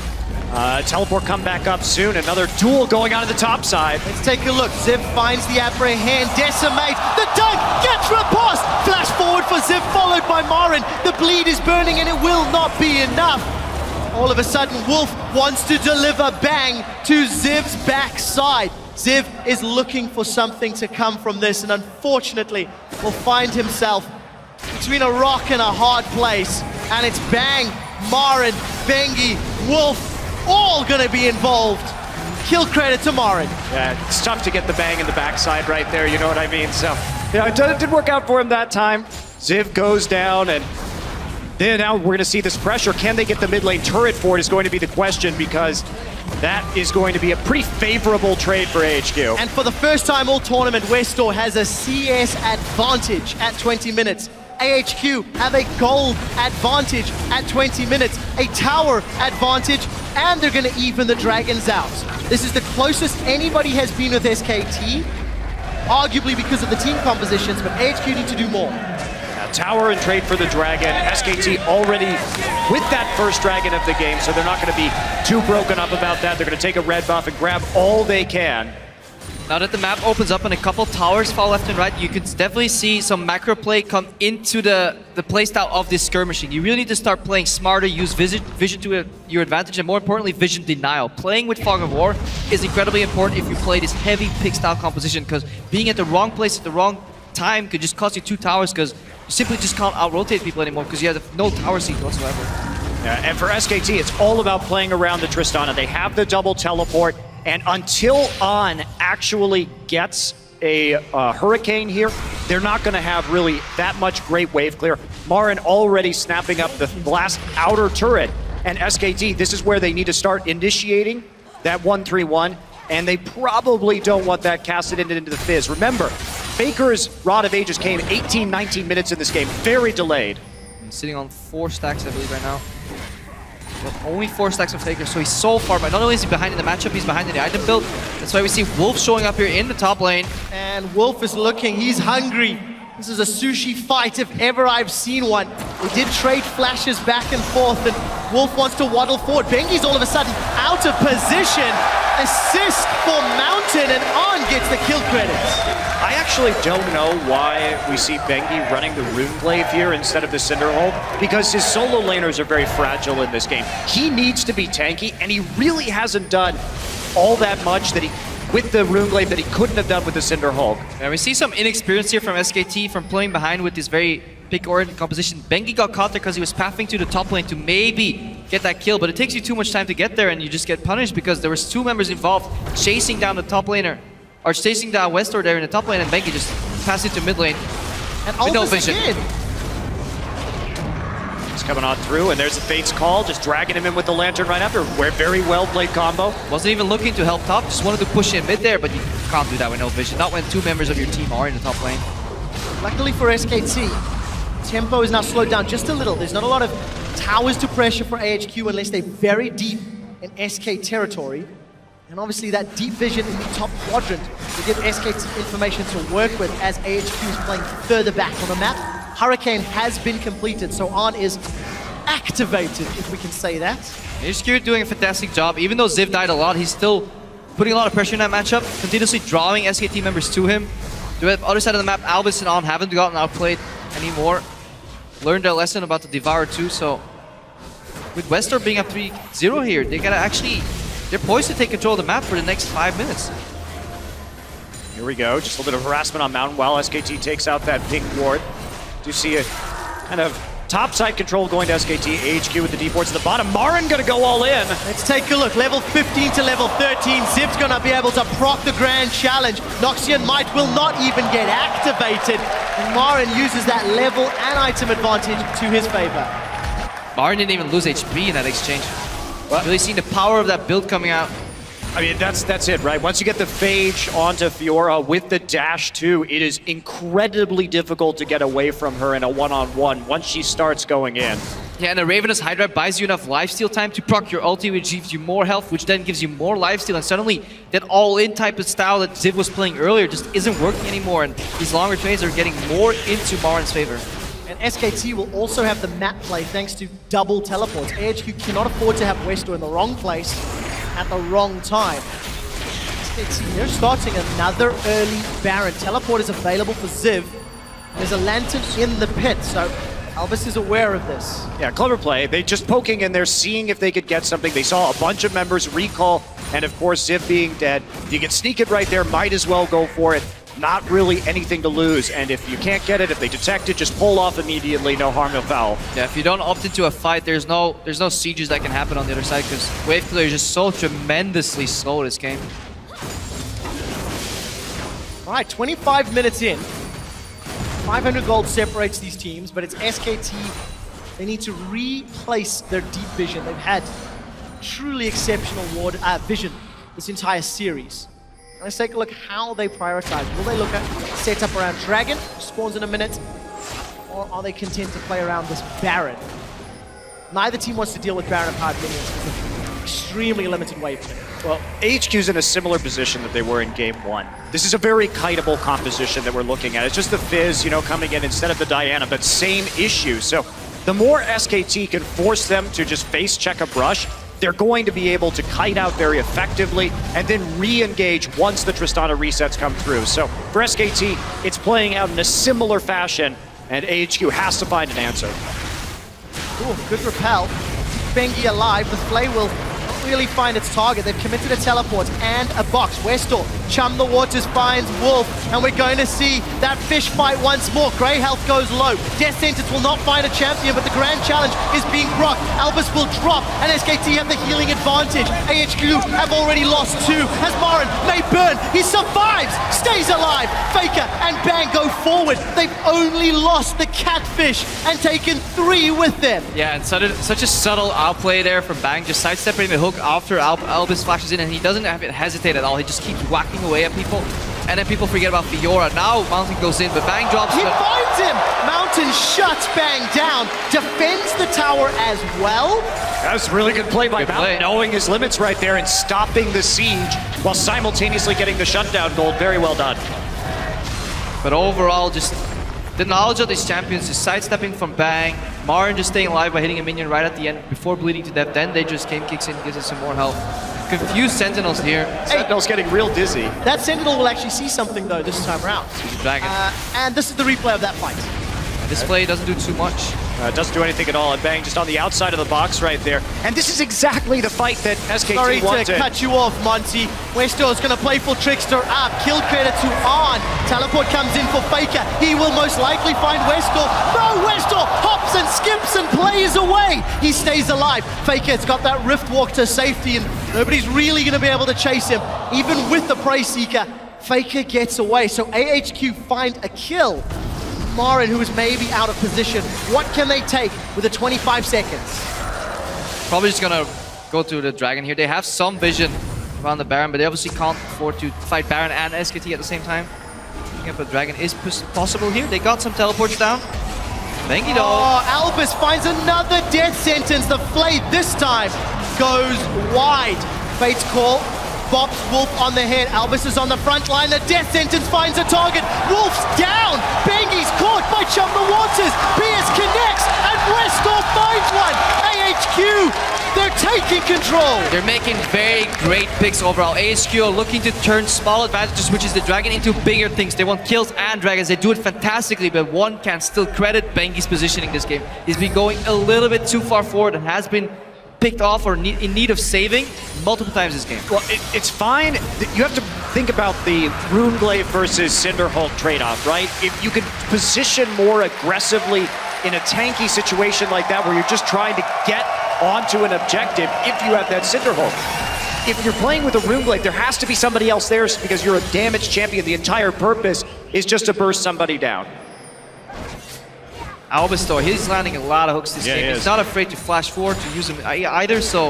teleport come back up soon. Another duel going on at the top side. Let's take a look. Ziv finds the apprehend. Decimate. The dunk gets repulsed. Flash forward for Ziv, followed by Marin. The bleed is burning, and it will not be enough. All of a sudden, Wolf wants to deliver bang to Ziv's backside. Ziv is looking for something to come from this, and unfortunately will find himself between a rock and a hard place. And it's Bang, Marin, Bengi, Wolf, all gonna be involved. Kill credit to Marin. Yeah, it's tough to get the bang in the backside right there, you know what I mean? So, yeah, it didn't work out for him that time. Ziv goes down, and then now we're gonna see this pressure. Can they get the mid lane turret for it is going to be the question, because that is going to be a pretty favorable trade for AHQ. And for the first time all tournament, Westor has a CS advantage at 20 minutes. AHQ have a gold advantage at 20 minutes, a tower advantage and they're going to even the Dragons out. This is the closest anybody has been with SKT, arguably because of the team compositions, but AHQ need to do more. Now, tower and trade for the Dragon. SKT already with that first Dragon of the game, so they're not going to be too broken up about that. They're going to take a red buff and grab all they can. Now that the map opens up and a couple towers fall left and right, you can definitely see some macro play come into the playstyle of this skirmishing. You really need to start playing smarter, use vision to your advantage, and more importantly, vision denial. Playing with Fog of War is incredibly important if you play this heavy pick style composition, because being at the wrong place at the wrong time could just cost you 2 towers, because you simply just can't out-rotate people anymore because you have no tower seat whatsoever. Yeah, and for SKT, it's all about playing around the Tristana. They have the double teleport, and until On actually gets a Hurricane here, they're not going to have really that much great wave clear. Marin already snapping up the last outer turret, and SKT, this is where they need to start initiating that 1-3-1, and they probably don't want that casted into the Fizz. Remember, FLICKR's Rod of Ages came 18, 19 minutes in this game, very delayed. He's sitting on 4 stacks, I believe, right now. But only 4 stacks of FLICKR, so he's so far. But not only is he behind in the matchup, he's behind in the item build. That's why we see Wolf showing up here in the top lane. And Wolf is looking, he's hungry. This is a sushi fight if ever I've seen one. We did trade flashes back and forth, and Wolf wants to waddle forward. Bengi's all of a sudden out of position. Assist for Mountain, and On gets the kill credits. I actually don't know why we see Bengi running the Runeglaive here instead of the Cinderhold, because his solo laners are very fragile in this game. He needs to be tanky, and he really hasn't done all that much that he with the Runeglaive that he couldn't have done with the Cinderhulk. And we see some inexperience here from SKT from playing behind with this very pick-oriented composition. Bengi got caught there because he was pathing to the top lane to maybe get that kill, but it takes you too much time to get there, and you just get punished because there was 2 members involved chasing down the top laner, or chasing down Westor there in the top lane, and Bengi just passed it to mid lane and with no vision. He's coming on through, and there's the Fate's Call, just dragging him in with the Lantern right after. Very well played combo. Wasn't even looking to help top, just wanted to push in mid there, but you can't do that with no vision. Not when 2 members of your team are in the top lane. Luckily for SKT, tempo is now slowed down just a little. There's not a lot of towers to pressure for AHQ unless they're very deep in SK territory. And obviously that deep vision in the top quadrant will give SKT information to work with as AHQ is playing further back on the map. Hurricane has been completed, so On is activated, if we can say that. AHQ doing a fantastic job. Even though Ziv died a lot, he's still putting a lot of pressure in that matchup, continuously drawing SKT members to him. The other side of the map, Albus and On haven't gotten outplayed anymore. Learned their lesson about the Devourer too, so with Westor being up 3-0 here, they gotta actually, they're poised to take control of the map for the next 5 minutes. Here we go, just a little bit of harassment on Mountain while SKT takes out that pink ward. Do see a kind of topside control going to SKT, AHQ with the deep wards at the bottom. Marin gonna go all in. Let's take a look, level 15 to level 13. Zip's gonna be able to proc the grand challenge. Noxian Might will not even get activated. And Marin uses that level and item advantage to his favor. Marin didn't even lose HP in that exchange. Really seeing the power of that build coming out. I mean, that's it, right? Once you get the Phage onto Fiora with the dash too, it is incredibly difficult to get away from her in a one-on-one once she starts going in. Yeah, and the Ravenous Hydra buys you enough lifesteal time to proc your ulti, which gives you more health, which then gives you more lifesteal, and suddenly that all-in type of style that Ziv was playing earlier just isn't working anymore, and these longer trades are getting more into Marin's favor. And SKT will also have the map play thanks to double teleports. AHQ cannot afford to have Westor in the wrong place at the wrong time. SKT, they're starting another early Baron. Teleport is available for Ziv. There's a Lantern in the pit, so Albus is aware of this. Yeah, clever play. They just poking in there, seeing if they could get something. They saw a bunch of members recall, and of course Ziv being dead. You can sneak it right there, might as well go for it. Not really anything to lose, and if you can't get it, if they detect it, just pull off immediately, no harm, no foul. Yeah, if you don't opt into a fight, there's no sieges that can happen on the other side, because wave clear is just so tremendously slow this game. All right, 25 minutes in. 500 gold separates these teams, but it's SKT. They need to replace their deep vision. They've had truly exceptional vision this entire series. Let's take a look how they prioritize. Will they look at set up around Dragon, spawns in a minute, or are they content to play around this Baron? Neither team wants to deal with Baron-powered minions. It's extremely limited wave. Well, AHQ's in a similar position that they were in game 1. This is a very kiteable composition that we're looking at. It's just the Fizz, you know, coming in instead of the Diana, but same issue. So the more SKT can force them to just face check a brush, they're going to be able to kite out very effectively and then re-engage once the Tristana resets come through. So for SKT, it's playing out in a similar fashion, and AHQ has to find an answer. Ooh, good repel. Bengi alive. The Flay will not really find its target. They've committed a teleport and a box. Westor, Chum the Waters finds Wolf, and we're going to see that fish fight once more. Grey health goes low. Death Sentence will not find a champion, but the grand challenge is being proc. Albus will drop, and SKT have the healing advantage. AHQ have already lost 2. As Marin may burn, he survives, stays alive. Faker and Bang go forward. They've only lost the Catfish and taken 3 with them. Yeah, and such a subtle outplay there from Bang, just sidestepping the hook after Albus flashes in, and he doesn't have it hesitate at all. He just keeps whacking away at people, and then people forget about Fiora. Now Mountain goes in, but Bang drops. He finds him! Mountain shuts Bang down, defends the tower as well. That was a really good play by Mountain, knowing his limits right there and stopping the siege while simultaneously getting the shutdown gold. Very well done. But overall, just the knowledge of these champions, just sidestepping from Bang, Marin just staying alive by hitting a minion right at the end before bleeding to death, then they just kicks in, gives us some more health. Confused Sentinels here. Sentinel's getting real dizzy. That Sentinel will actually see something though this time around. Dragon. And this is the replay of that fight. This play doesn't do too much. Doesn't do anything at all, and Bang just on the outside of the box right there. And this is exactly the fight that SKT wanted. Sorry to cut you off, Monty. Westor's going to play for Trickster up. Kill credit to On. Teleport comes in for Faker. He will most likely find Westor. No, Westor hops and skips and plays away. He stays alive. Faker's got that Rift Walk to safety, and nobody's really going to be able to chase him. Even with the Prey Seeker, Faker gets away. So AHQ find a kill. Marin, who is maybe out of position. What can they take with the 25 seconds? Probably just gonna go to the Dragon here. They have some vision around the Baron, but they obviously can't afford to fight Baron and SKT at the same time. Picking up a Dragon is possible here. They got some teleports down. Bengi though. Oh, Albus finds another death sentence. The Flay this time goes wide. Fate's call. Bops Wolf on the head. Albus is on the front line. The death sentence finds a target. Wolf's down. Bengi's caught by Chum the Waters. PS connects and Westor finds one. AHQ, they're taking control. They're making very great picks overall. AHQ are looking to turn small advantages, which is the Dragon, into bigger things. They want kills and Dragons. They do it fantastically, but one can still credit Bengi's positioning this game. He's been going a little bit too far forward and has been picked off or in need of saving multiple times this game. Well, it's fine. You have to think about the Runeglaive versus Cinderhulk trade-off, right? If you can position more aggressively in a tanky situation like that where you're just trying to get onto an objective if you have that Cinderhulk. If you're playing with a Runeglaive, there has to be somebody else there because you're a damaged champion. The entire purpose is just to burst somebody down. Albus though, he's landing a lot of hooks this game. He's not afraid to flash forward, to use them either, so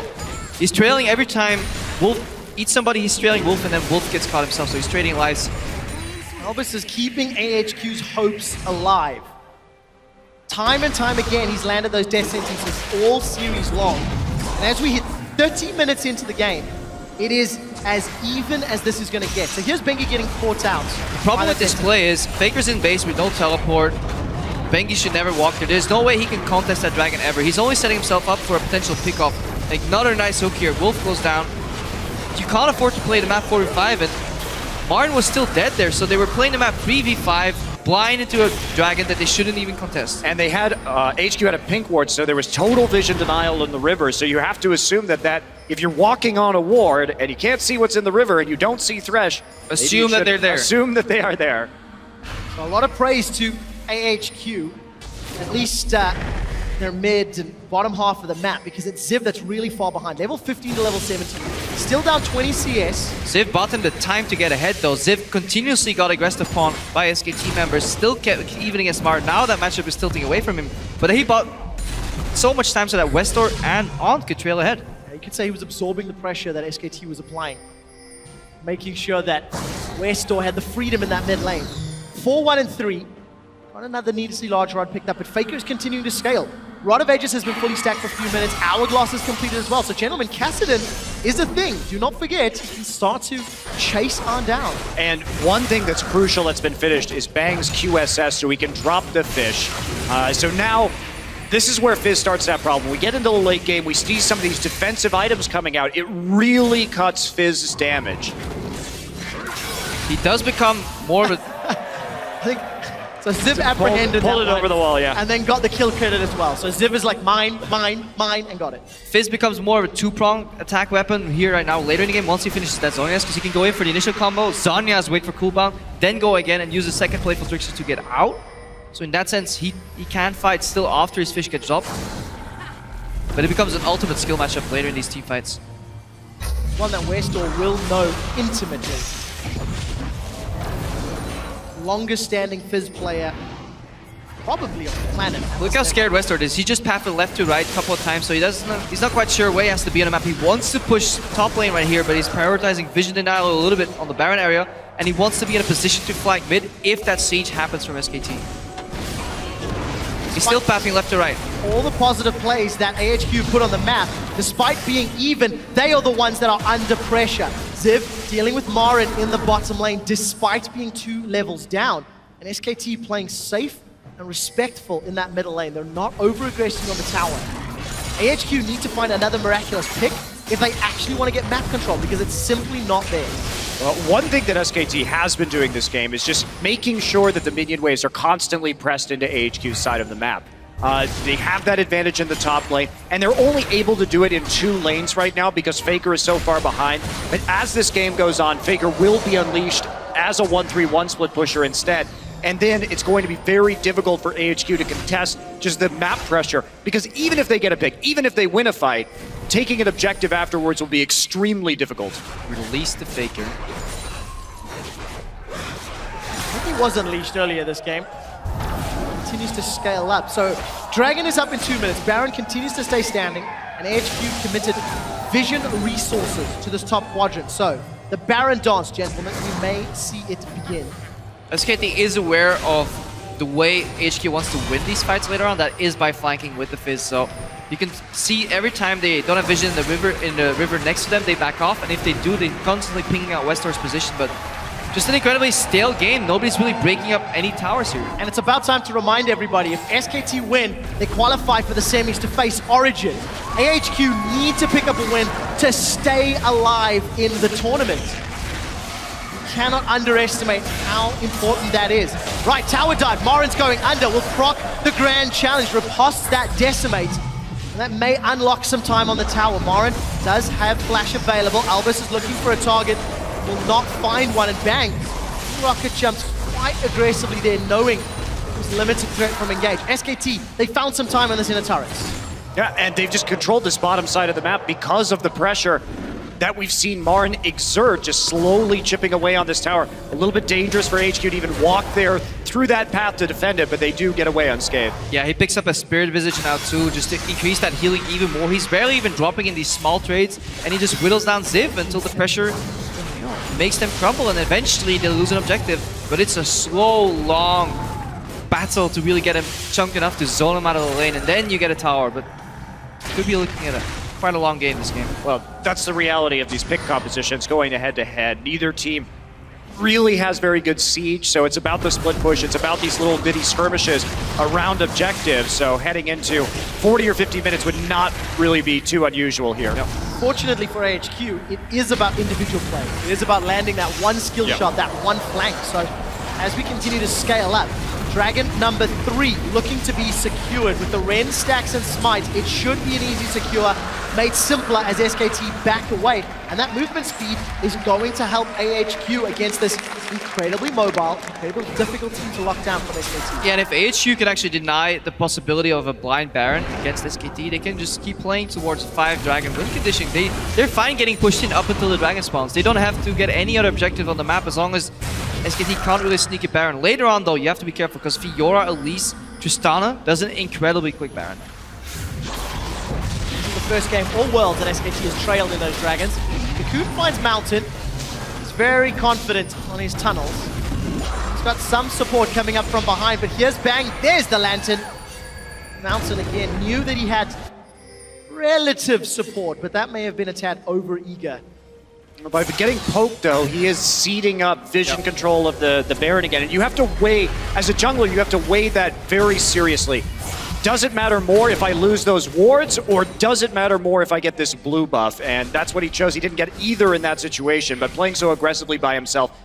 he's trailing every time Wolf eats somebody, he's trailing Wolf, and then Wolf gets caught himself, so he's trading lives. Albus is keeping AHQ's hopes alive. Time and time again, he's landed those death sentences all series long. And as we hit 30 minutes into the game, it is as even as this is going to get. So here's Bengi getting caught out. The problem with this play is Faker's in base with no teleport. Bengi should never walk there. There's no way he can contest that Dragon ever. He's only setting himself up for a potential pickoff. Like, another nice hook here. Wolf goes down. You can't afford to play the map 4v5, and Marin was still dead there, so they were playing the map 3v5, blind into a Dragon that they shouldn't even contest. And they had, HQ had a pink ward, so there was total vision denial in the river, so you have to assume that if you're walking on a ward and you can't see what's in the river and you don't see Thresh, assume that they're there. Assume that they are there. So a lot of praise to AHQ, at least their mid and bottom half of the map, because it's Ziv that's really far behind. Level 15 to level 17. Still down 20 CS. Ziv bought them the time to get ahead though. Ziv continuously got aggressed upon by SKT members, still kept even against Mar. Now that matchup is tilting away from him, but he bought so much time so that Westor and On could trail ahead. You could say he was absorbing the pressure that SKT was applying, making sure that Westor had the freedom in that mid lane. 4-1 and 3. Got another needlessly large rod picked up, but Faker is continuing to scale. Rod of Aegis has been fully stacked for a few minutes. Hourglass is completed as well. So, gentlemen, Kassadin is a thing. Do not forget, you can start to chase on down. And one thing that's crucial that's been finished is Bang's QSS, so he can drop the fish. So now, this is where Fizz starts that problem. We get into the late game, we see some of these defensive items coming out. It really cuts Fizz's damage. He does become more of a... I think, so Ziv apprehended pulled it one, over the wall, yeah. and then got the kill credit as well. So Ziv is like mine, and got it. Fizz becomes more of a two-pronged attack weapon here right now later in the game once he finishes that Zhonya's, because he can go in for the initial combo, Zhonya's wait for cooldown, then go again and use the second playful trickster to get out. So in that sense, he can fight still after his fish gets dropped. But it becomes an ultimate skill matchup later in these team fights. One that Westor will know intimately. Longest standing Fizz player probably on the planet. Look how scared Westor is. He just pathed left to right a couple of times, so he's not quite sure where he has to be on the map. He wants to push top lane right here, but he's prioritizing vision denial a little bit on the Baron area, and he wants to be in a position to flank mid if that siege happens from SKT. He's still pathing left to right. All the positive plays that AHQ put on the map, despite being even, they are the ones that are under pressure. Ziv dealing with Marin in the bottom lane despite being 2 levels down. And SKT playing safe and respectful in that middle lane. They're not over-aggressing on the tower. AHQ need to find another miraculous pick if they actually want to get map control, because it's simply not there. Well, one thing that SKT has been doing this game is just making sure that the minion waves are constantly pressed into AHQ's side of the map. They have that advantage in the top lane, and they're only able to do it in 2 lanes right now because FLICKR is so far behind. But as this game goes on, FLICKR will be unleashed as a 1-3-1 split pusher instead. And then it's going to be very difficult for AHQ to contest just the map pressure, because even if they get a pick, even if they win a fight, taking an objective afterwards will be extremely difficult. Release the FLICKR. I think he was unleashed earlier this game. Continues to scale up. So Dragon is up in 2 minutes. Baron continues to stay standing, and AHQ committed vision resources to this top quadrant. So the Baron dance, gentlemen, we may see it begin. SKT is aware of the way AHQ wants to win these fights later on. That is by flanking with the Fizz. So you can see every time they don't have vision in the river next to them, they back off, and if they do, they're constantly pinging out Westor's position. But just an incredibly stale game. Nobody's really breaking up any towers here. And it's about time to remind everybody, if SKT win, they qualify for the semis to face Origin. AHQ need to pick up a win to stay alive in the tournament. You cannot underestimate how important that is. Right, tower dive. Marin's going under. Will proc the grand challenge. Riposte that decimate. And that may unlock some time on the tower. Marin does have flash available. Albus is looking for a target. Will not find one, and bang, Rocket jumps quite aggressively there, knowing it was limited threat from engage. SKT, they found some time on this inner turrets. Yeah, and they've just controlled this bottom side of the map because of the pressure that we've seen Marin exert, just slowly chipping away on this tower. A little bit dangerous for HQ to even walk there through that path to defend it, but they do get away unscathed. Yeah, he picks up a Spirit Visage now too, just to increase that healing even more. He's barely even dropping in these small trades, and he just whittles down Ziv until the pressure makes them crumble, and eventually they lose an objective. But it's a slow, long battle to really get him chunked enough to zone him out of the lane, and then you get a tower. But could be looking at quite a long game this game. Well, that's the reality of these pick compositions going head-to-head. Neither team really has very good siege, so it's about the split push. It's about these little bitty skirmishes around objectives. So heading into 40 or 50 minutes would not really be too unusual here. No. Fortunately for AHQ, it is about individual play. It is about landing that one skill shot, that one flank. So as we continue to scale up, Dragon number 3 looking to be secured with the Ren, Stacks, and Smite. It should be an easy secure, made simpler as SKT back away. And that movement speed is going to help AHQ against this incredibly mobile, incredibly difficult team to lock down from SKT. Yeah, and if AHQ can actually deny the possibility of a blind Baron against SKT, they can just keep playing towards 5 Dragon win conditioning. They're fine getting pushed in up until the Dragon spawns. They don't have to get any other objective on the map as long as SKT can't really sneak a Baron. Later on though, you have to be careful because Fiora, Elise, Tristana does an incredibly quick Baron. This is the first game all worlds that SKT has trailed in those Dragons. Cocoon finds Mountain. He's very confident on his tunnels. He's got some support coming up from behind, but here's Bang. There's the Lantern. Mountain again knew that he had relative support, but that may have been a tad over-eager. By getting poked, though, he is seeding up vision control of the Baron again. And you have to weigh, as a jungler, you have to weigh that very seriously. Does it matter more if I lose those wards, or does it matter more if I get this blue buff? And that's what he chose. He didn't get either in that situation, but playing so aggressively by himself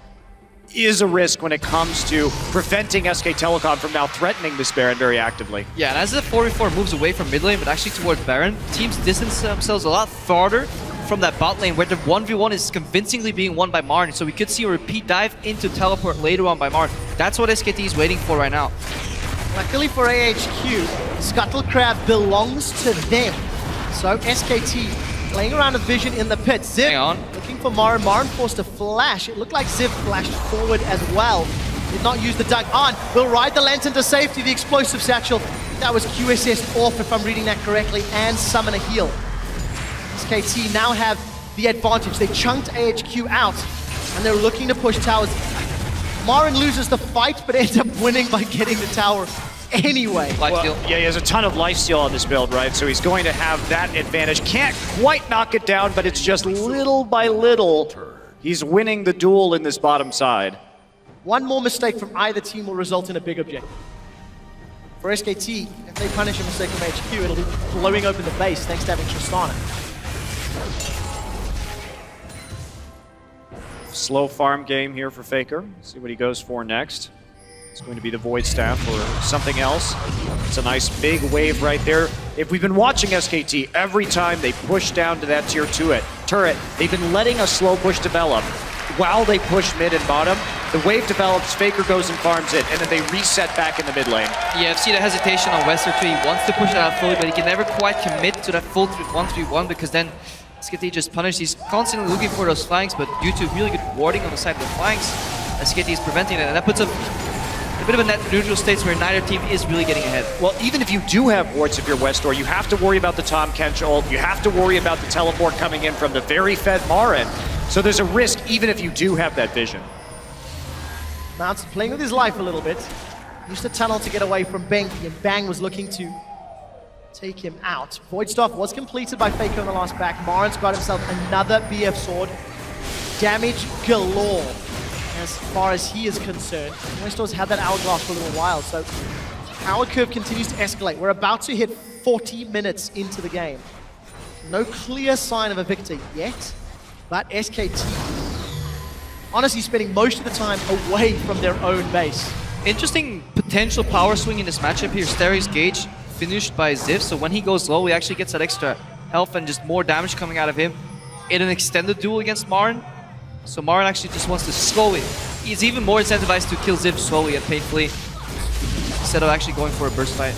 is a risk when it comes to preventing SKTelecom from now threatening this Baron very actively. Yeah, and as the 4v4 moves away from mid lane, but actually towards Baron, teams distance themselves a lot farther from that bot lane, where the 1v1 is convincingly being won by Marn. So we could see a repeat dive into teleport later on by Marn. That's what SKT is waiting for right now. Luckily for AHQ, Scuttle Crab belongs to them. So SKT playing around with vision in the pit. Ziv looking for Marin. Marin forced a flash. It looked like Ziv flashed forward as well. Did not use the dunk on. Will ride the lantern to safety. The explosive satchel. That was QSS off, if I'm reading that correctly, and summon a heal. SKT now have the advantage. They chunked AHQ out, and they're looking to push towers. Marin loses the fight, but ends up winning by getting the tower anyway. Well, yeah, he has a ton of lifesteal on this build, right? So he's going to have that advantage. Can't quite knock it down, but it's just little by little. He's winning the duel in this bottom side. One more mistake from either team will result in a big objective. For SKT, if they punish a mistake from HQ, it'll be blowing open the base thanks to having Tristana. Slow farm game here for FLICKR. See what he goes for next. It's going to be the Void Staff or something else. It's a nice big wave right there. If we've been watching SKT, every time they push down to that tier 2 turret, they've been letting a slow push develop. While they push mid and bottom, the wave develops, FLICKR goes and farms it, and then they reset back in the mid lane. Yeah, I've seen the hesitation on Wester too. He wants to push it out fully, but he can never quite commit to that full 1-3-1 because then SKT just punished. He's constantly looking for those flanks, but due to really good warding on the side of the flanks, SKT is preventing it, and that puts a bit of a net neutral state where neither team is really getting ahead. Well, even if you do have wards if you're Westor, you have to worry about the Tom Kench ult, you have to worry about the teleport coming in from the very fed Marin. So there's a risk even if you do have that vision. Mounts playing with his life a little bit. Used the tunnel to get away from Benki, and Bang was looking to take him out. Void Staff was completed by FLICKR in the last back. Marin's got himself another BF sword. Damage galore as far as he is concerned. Westor's had that hourglass for a little while, so power curve continues to escalate. We're about to hit 40 minutes into the game. No clear sign of a victor yet, but SKT honestly spending most of the time away from their own base. Interesting potential power swing in this matchup here. Steris Gage finished by Ziv, so when he goes low, he actually gets that extra health and just more damage coming out of him in an extended duel against Marin. So Marin actually just wants to slowly. He's even more incentivized to kill Ziv slowly and painfully instead of actually going for a burst fight.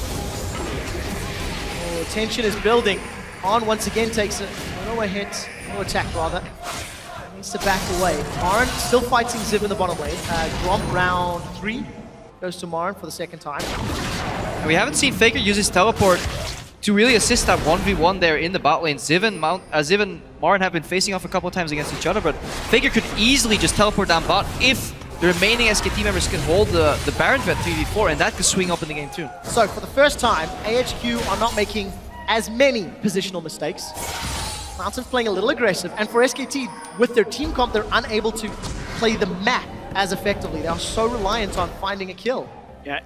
Oh, tension is building. On once again takes no hit, no attack rather. Needs to back away. Marin still fighting Ziv in the bottom lane. Gromp round 3 goes to Marin for the second time. And we haven't seen FLICKR use his teleport to really assist that 1v1 there in the bot lane. Ziv and Marin have been facing off a couple of times against each other, but FLICKR could easily just teleport down bot if the remaining SKT members can hold the Baron threat 3v4, and that could swing up in the game too. So for the first time, AHQ are not making as many positional mistakes. Mountain's playing a little aggressive, and for SKT, with their team comp, they're unable to play the map as effectively. They are so reliant on finding a kill. Yeah,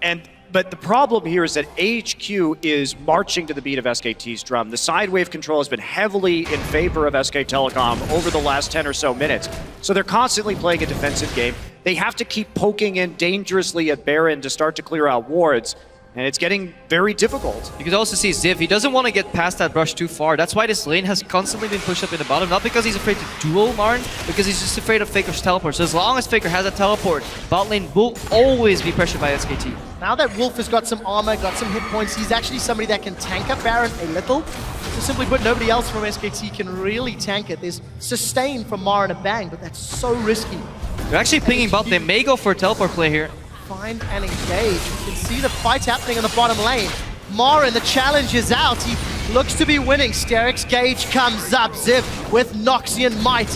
but the problem here is that AHQ is marching to the beat of SKT's drum. The side wave control has been heavily in favor of SKTelecom over the last 10 or so minutes. So they're constantly playing a defensive game. They have to keep poking in dangerously at Baron to start to clear out wards. And it's getting very difficult. You can also see Ziv, he doesn't want to get past that brush too far. That's why this lane has constantly been pushed up in the bottom. Not because he's afraid to duel Marin, because he's just afraid of FLICKR's teleport. So as long as FLICKR has a teleport, bot lane will always be pressured by SKT. Now that Wolf has got some armor, got some hit points, he's actually somebody that can tank up Baron a little. So simply put, nobody else from SKT can really tank it. There's sustain from Marin and Bang, but that's so risky. They're actually pinging bot. They may go for a teleport play here. Find and engage. You can see the fight happening in the bottom lane. Marin, the challenge is out. He looks to be winning. Steris Gage comes up. Ziv with Noxian Might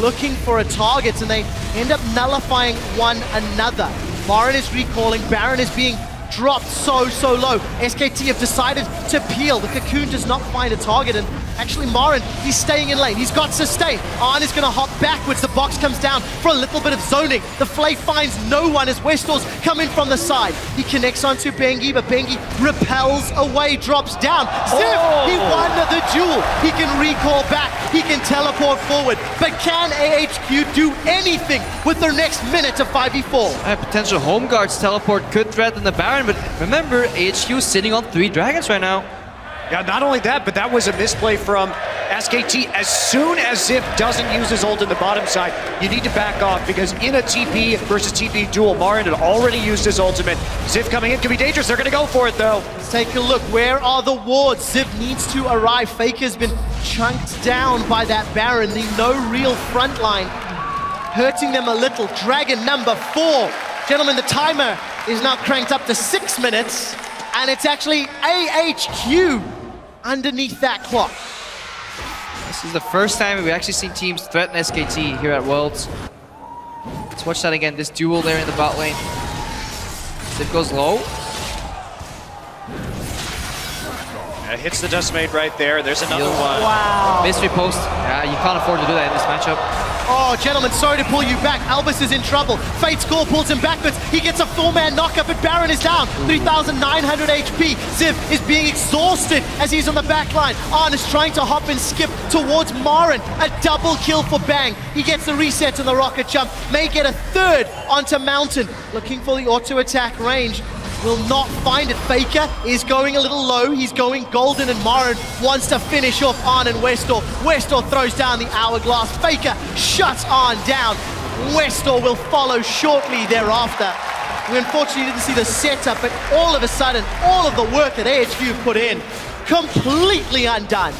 looking for a target, and they end up nullifying one another. Marin is recalling. Baron is being dropped so low. SKT have decided to peel. The Cocoon does not find a target, and actually Marin, he's staying in lane. He's got sustain. Arn is going to hop backwards. The box comes down for a little bit of zoning. The Flay finds no one as Westor's coming from the side. He connects onto Bengi, but Bengi repels away, drops down. Ziv, he won the duel. He can recall back. He can teleport forward. But can AHQ do anything with their next minute of 5v4? Potential home guards teleport could threaten the Baron, but remember, AHQ is sitting on 3 dragons right now. Yeah, not only that, but that was a misplay from SKT. As soon as Ziv doesn't use his ult in the bottom side, you need to back off, because in a TP versus TP duel, Marin had already used his ultimate. Ziv coming in could be dangerous. They're going to go for it, though. Let's take a look. Where are the wards? Ziv needs to arrive. FLICKR's been chunked down by that Baron. The no real front line hurting them a little. Dragon number 4. Gentlemen, the timer is now cranked up to 6 minutes, and it's actually AHQ underneath that clock. This is the first time we've actually seen teams threaten SKT here at Worlds. Let's watch that again, this duel there in the bot lane. Ziv goes low. Hits the Dustmate right there. There's another one. Wow. Mystery post. Yeah, you can't afford to do that in this matchup. Oh, gentlemen, sorry to pull you back. Albus is in trouble. Fate's Call pulls him backwards. He gets a 4-man knockup, but Baron is down. 3,900 HP. Ziv is being exhausted as he's on the back line. Arn is trying to hop and skip towards Marin. A double kill for Bang. He gets the reset on the rocket jump. May get a 3rd onto Mountain. Looking for the auto attack range. Will not find it. FLICKR is going a little low. He's going golden, and Marin wants to finish off Arn and Westor. Westor throws down the hourglass. FLICKR shuts Arn down. Westor will follow shortly thereafter. We unfortunately didn't see the setup, but all of a sudden, all of the work that AHQ put in, completely undone.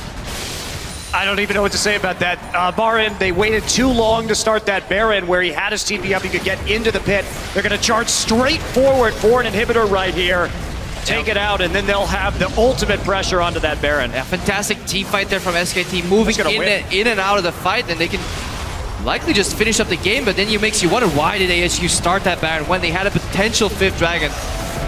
I don't even know what to say about that. Marin, they waited too long to start that Baron where he had his TP up, he could get into the pit. They're going to charge straight forward for an inhibitor right here. Take it out, and then they'll have the ultimate pressure onto that Baron. Yeah, fantastic team fight there from SKT, moving in and out of the fight, and they can likely just finish up the game, but then it makes you wonder, why did AHQ start that Baron when they had a potential 5th dragon?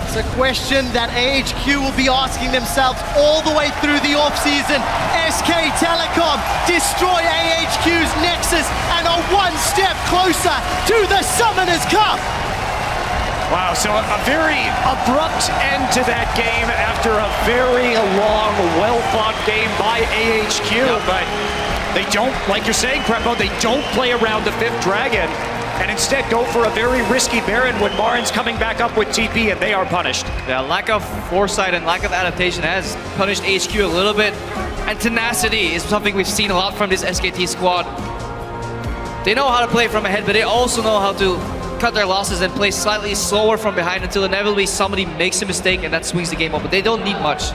It's a question that AHQ will be asking themselves all the way through the offseason. SKTelecom destroy AHQ's Nexus and are 1 step closer to the Summoners Cup. Wow, so a very abrupt end to that game after a very long, well-fought game by AHQ. But they don't, like you're saying, Prepo, they don't play around the 5th dragon, and instead go for a very risky Baron when Marin's coming back up with TP, and they are punished. Yeah, lack of foresight and lack of adaptation has punished HQ a little bit, and tenacity is something we've seen a lot from this SKT squad. They know how to play from ahead, but they also know how to cut their losses and play slightly slower from behind until inevitably somebody makes a mistake and that swings the game over. They don't need much.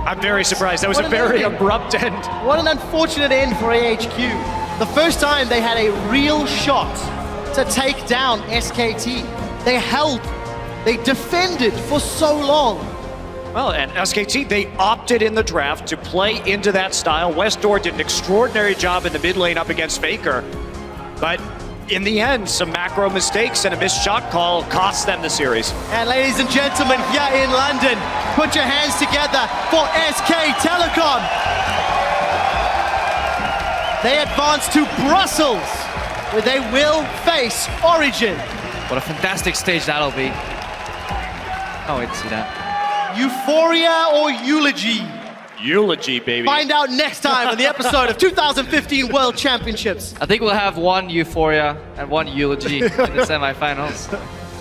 I'm very surprised. That was a very abrupt end. What an unfortunate end for AHQ. The first time they had a real shot to take down SKT. They held, they defended for so long. Well, and SKT, they opted in the draft to play into that style. Westor did an extraordinary job in the mid lane up against FLICKR. But in the end, some macro mistakes and a missed shot call cost them the series. And ladies and gentlemen, here in London, put your hands together for SKTelecom. They advance to Brussels, where they will face Origin. What a fantastic stage that'll be. Oh, wait to see that. Euphoria or eulogy? Eulogy, baby. Find out next time on the episode of 2015 World Championships. I think we'll have 1 Euphoria and 1 eulogy in the semifinals.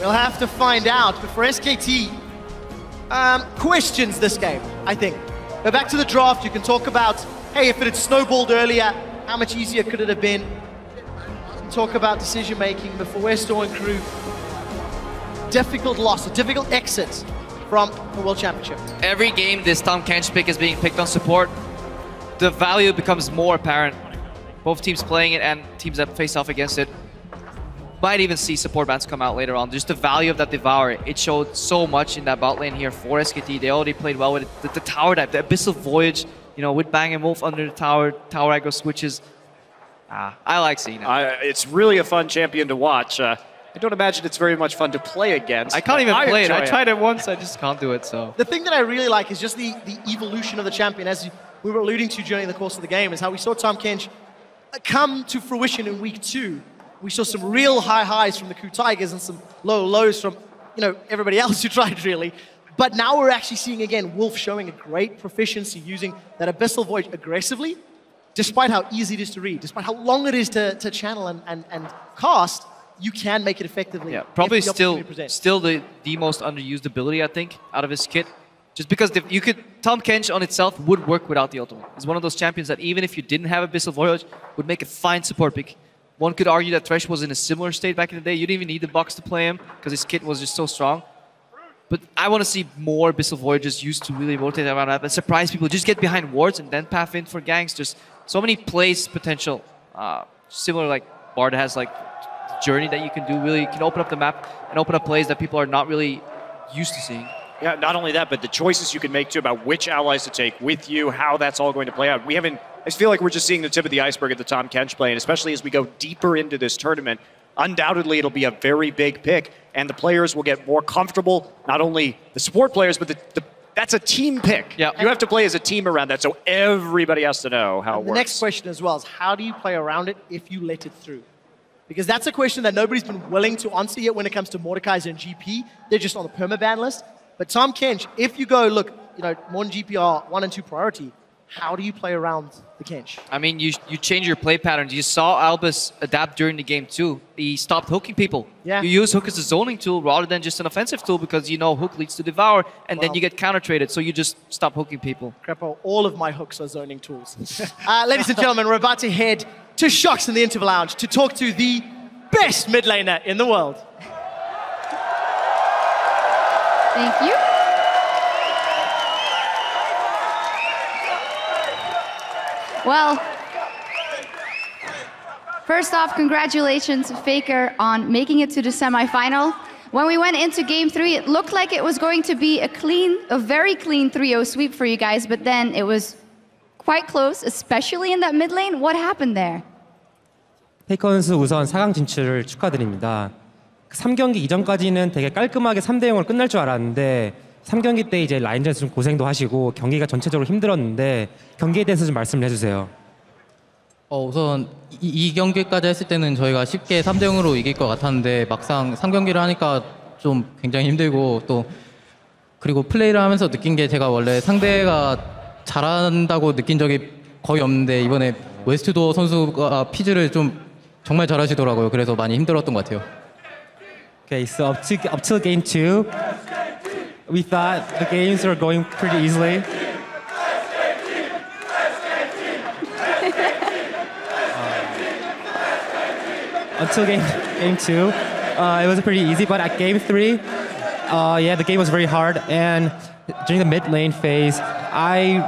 We'll have to find out. But for SKT, questions this game, I think. Go back to the draft. You can talk about, hey, if it had snowballed earlier, how much easier could it have been? You can talk about decision making, but for Westor and crew, difficult loss, a difficult exit from the World Championship. Every game this Tom Kench pick is being picked on support, the value becomes more apparent. Both teams playing it and teams that face off against it. Might even see support bans come out later on. Just the value of that Devour, it showed so much in that bot lane here for SKT. They already played well with it. The tower dive, the Abyssal Voyage, you know, with Bang and Wolf under the tower aggro switches. I like seeing it. It's really a fun champion to watch. I don't imagine it's very much fun to play against. I can't even play it. I enjoy tried it once, I just can't do it, so. The thing that I really like is just the evolution of the champion, as we were alluding to during the course of the game, is how we saw Tahm Kench come to fruition in week 2. We saw some real high highs from the KOO Tigers and some low lows from, you know, everybody else who tried, really. But now we're actually seeing, again, Wolf showing a great proficiency using that Abyssal Voyage aggressively, despite how easy it is to read, despite how long it is to channel and cast. You can make it effectively. Yeah, probably still the most underused ability, I think, out of his kit. Just because Tahm Kench on itself would work without the ultimate. He's one of those champions that even if you didn't have Abyssal Voyage, would make a fine support pick. One could argue that Thresh was in a similar state back in the day. You didn't even need the box to play him because his kit was just so strong. But I want to see more Abyssal Voyages used to really rotate around that and surprise people. Just get behind wards and then path in for ganks. Just so many plays potential. Similar like Bard has like journey that you can do. Really, you can open up the map and open up plays that people are not really used to seeing. Yeah, not only that, but the choices you can make too about which allies to take with you, how that's all going to play out. I feel like we're just seeing the tip of the iceberg at the Tahm Kench play, and especially as we go deeper into this tournament, undoubtedly it'll be a very big pick, and the players will get more comfortable, not only the support players, but that's a team pick. Yeah. You have to play as a team around that, so everybody has to know how it works. The next question as well is, how do you play around it if you let it through? Because that's a question that nobody's been willing to answer yet when it comes to Mordekaiser and GP. They're just on the permaban list. But Tahm Kench, if you go, look, you know, Morn GP are 1 and 2 priority, how do you play around the Kench? I mean, you change your play patterns. You saw Albus adapt during the game too. He stopped hooking people. Yeah. You use hook as a zoning tool rather than just an offensive tool because you know hook leads to devour, and then you get counter-traded, so you just stop hooking people. Crepo, all of my hooks are zoning tools. Ladies and gentlemen, we're about to head to Shocks in the Interval Lounge to talk to the best mid laner in the world. Thank you. Well, first off, congratulations, FLICKR, on making it to the semifinal. When we went into Game 3, it looked like it was going to be a very clean 3-0 sweep for you guys, but then it was quite close, especially in that mid lane. What happened there? 페이커 선수 우선 4강 진출을 축하드립니다. 3경기 이전까지는 되게 깔끔하게 3대0으로 끝날 줄 알았는데 3경기 때 이제 라인전에서 좀 고생도 하시고 경기가 전체적으로 힘들었는데 경기에 대해서 좀 말씀을 해주세요. 우선 이 경기까지 했을 때는 저희가 쉽게 3대0으로 이길 것 같았는데 막상 3경기를 하니까 좀 굉장히 힘들고 또 그리고 플레이를 하면서 느낀 게 제가 원래 상대가 잘한다고 느낀 적이 거의 없는데 이번에 웨스트도어 선수가 피즈를 좀 정말 잘하시더라고요. 그래서 많이 힘들었던 것 같아요. Okay, so up to game 2, we thought the games were going pretty easily. Until game 2, it was pretty easy, but at game 3, yeah, the game was very hard. And during the mid lane phase, I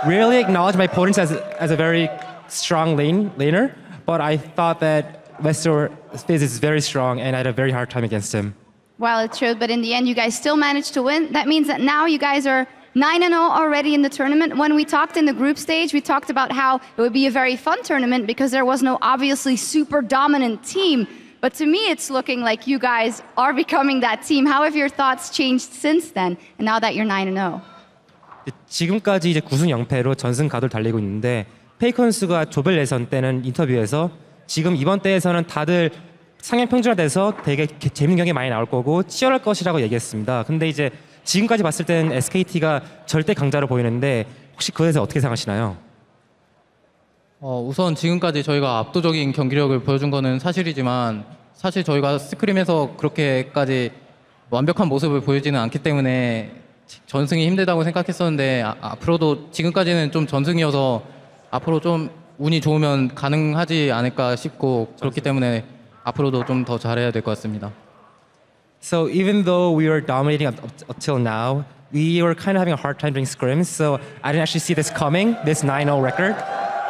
really acknowledged my opponents as a very strong laner, but I thought that Westor phase is very strong, and I had a very hard time against him. Well, it showed, but in the end, you guys still managed to win. That means that now you guys are 9-0 already in the tournament. When we talked in the group stage, we talked about how it would be a very fun tournament because there was no obviously super dominant team. But to me, it's looking like you guys are becoming that team. How have your thoughts changed since then, and now that you're 9-0? 지금까지 이제 9승 0패로 전승 가도를 달리고 있는데 페이커 선수가 조별 예선 때는 인터뷰에서 지금 이번 대회에서는 다들 상향 평준화돼서 되게 재밌는 경기 많이 나올 거고 치열할 것이라고 얘기했습니다. 근데 이제 지금까지 봤을 때는 SKT가 절대 강자로 보이는데 혹시 그에 대해서 어떻게 생각하시나요? 우선 지금까지 저희가 압도적인 경기력을 보여준 거는 사실이지만 사실 저희가 스크림에서 그렇게까지 완벽한 모습을 보이지는 않기 때문에 전승이 힘들다고 생각했었는데 앞으로도 지금까지는 좀 전승이어서 앞으로 좀 운이 좋으면 가능하지 않을까 싶고 그렇기 때문에 앞으로도 좀 더 잘해야 될 것 같습니다. So even though we were dominating up till now, we were kind of having a hard time during scrims. So I didn't actually see this coming, this 9-0 record.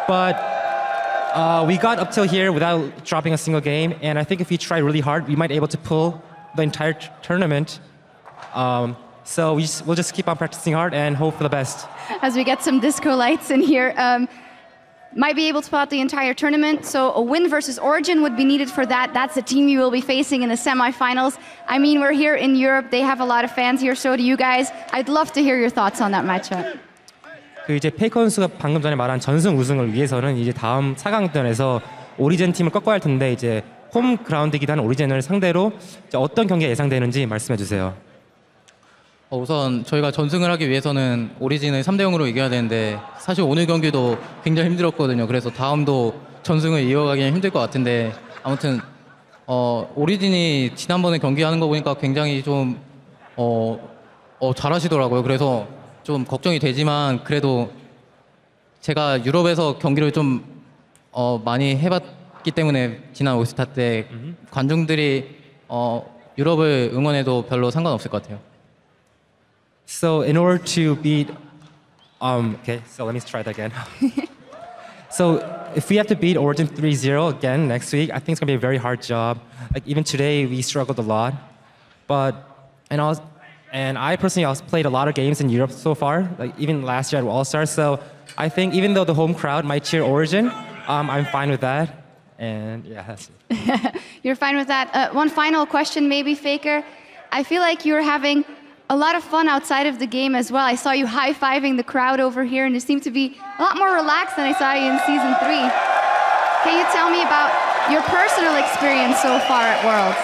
But we got up till here without dropping a single game. And I think if we try really hard, we might be able to pull the entire tournament. So we'll just keep on practicing hard and hope for the best. As we get some disco lights in here. might be able to pull out the entire tournament. So a win versus Origin would be needed for that. That's the team you will be facing in the semifinals. I mean, we're here in Europe. They have a lot of fans here. So do you guys. I'd love to hear your thoughts on that matchup. 그 이제 페이커 선수가 방금 전에 말한 전승 우승을 위해서는 이제 다음 4강전에서 오리진 팀을 꺾어야 할 텐데 이제 홈 그라운드이기도 한 오리진을 상대로 이제 어떤 경기가 예상되는지 말씀해 주세요. 우선 저희가 전승을 하기 위해서는 오리진을 3대 0으로 이겨야 되는데 사실 오늘 경기도 굉장히 힘들었거든요. 그래서 다음도 전승을 이어가기는 힘들 것 같은데 아무튼 오리진이 지난번에 경기하는 거 보니까 굉장히 좀 잘하시더라고요. 그래서 좀 걱정이 되지만 그래도 제가 유럽에서 경기를 좀 많이 해봤기 때문에 지난 올스타 때 관중들이 유럽을 응원해도 별로 상관없을 것 같아요. So in order to beat, okay, so let me try that again. So if we have to beat Origin 3-0 again next week, I think it's gonna be a very hard job. Like even today, we struggled a lot, and I personally also played a lot of games in Europe so far, like even last year at All-Stars. So I think even though the home crowd might cheer Origin, I'm fine with that. And yeah, that's it. You're fine with that. One final question, maybe, FLICKR. I feel like you're having a lot of fun outside of the game as well. I saw you high-fiving the crowd over here, and you seem to be a lot more relaxed than I saw you in Season 3. Can you tell me about your personal experience so far at Worlds?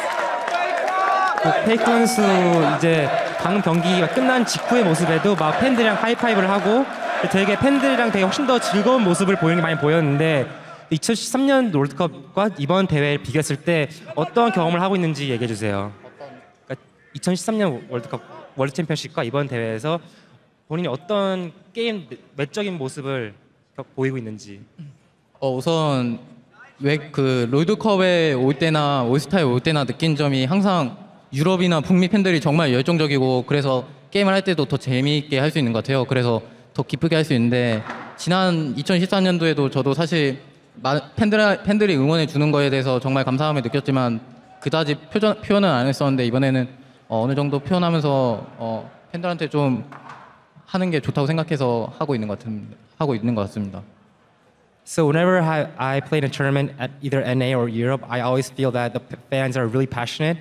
페이커 선수 이제 방금 경기가 끝난 직후의 모습에도 막 팬들이랑 하이파이브를 하고 되게 팬들이랑 되게 훨씬 더 즐거운 모습을 보이는 게 많이 보였는데 2013년 월드컵과 이번 대회를 비교했을 때 어떤 경험을 하고 있는지 얘기해 주세요. 그러니까 2013년 월드 챔피언십과 이번 대회에서 본인이 어떤 게임 외적인 모습을 보이고 있는지. 우선 그 롤드컵에 올 때나 올스타에 올 때나 느낀 점이 항상 유럽이나 북미 팬들이 정말 열정적이고 그래서 게임을 할 때도 더 재미있게 할 수 있는 것 같아요. 그래서 더 기쁘게 할 수 있는데 지난 2014년도에도 저도 사실 팬들이 응원해 주는 거에 대해서 정말 감사함을 느꼈지만 그다지 표현은 안 했었는데 이번에는 어느 정도 표현하면서 팬들한테 좀 하는 게 좋다고 생각해서 하고 있는 것 같습니다. So whenever I played a tournament at either NA or Europe, I always feel that the fans are really passionate.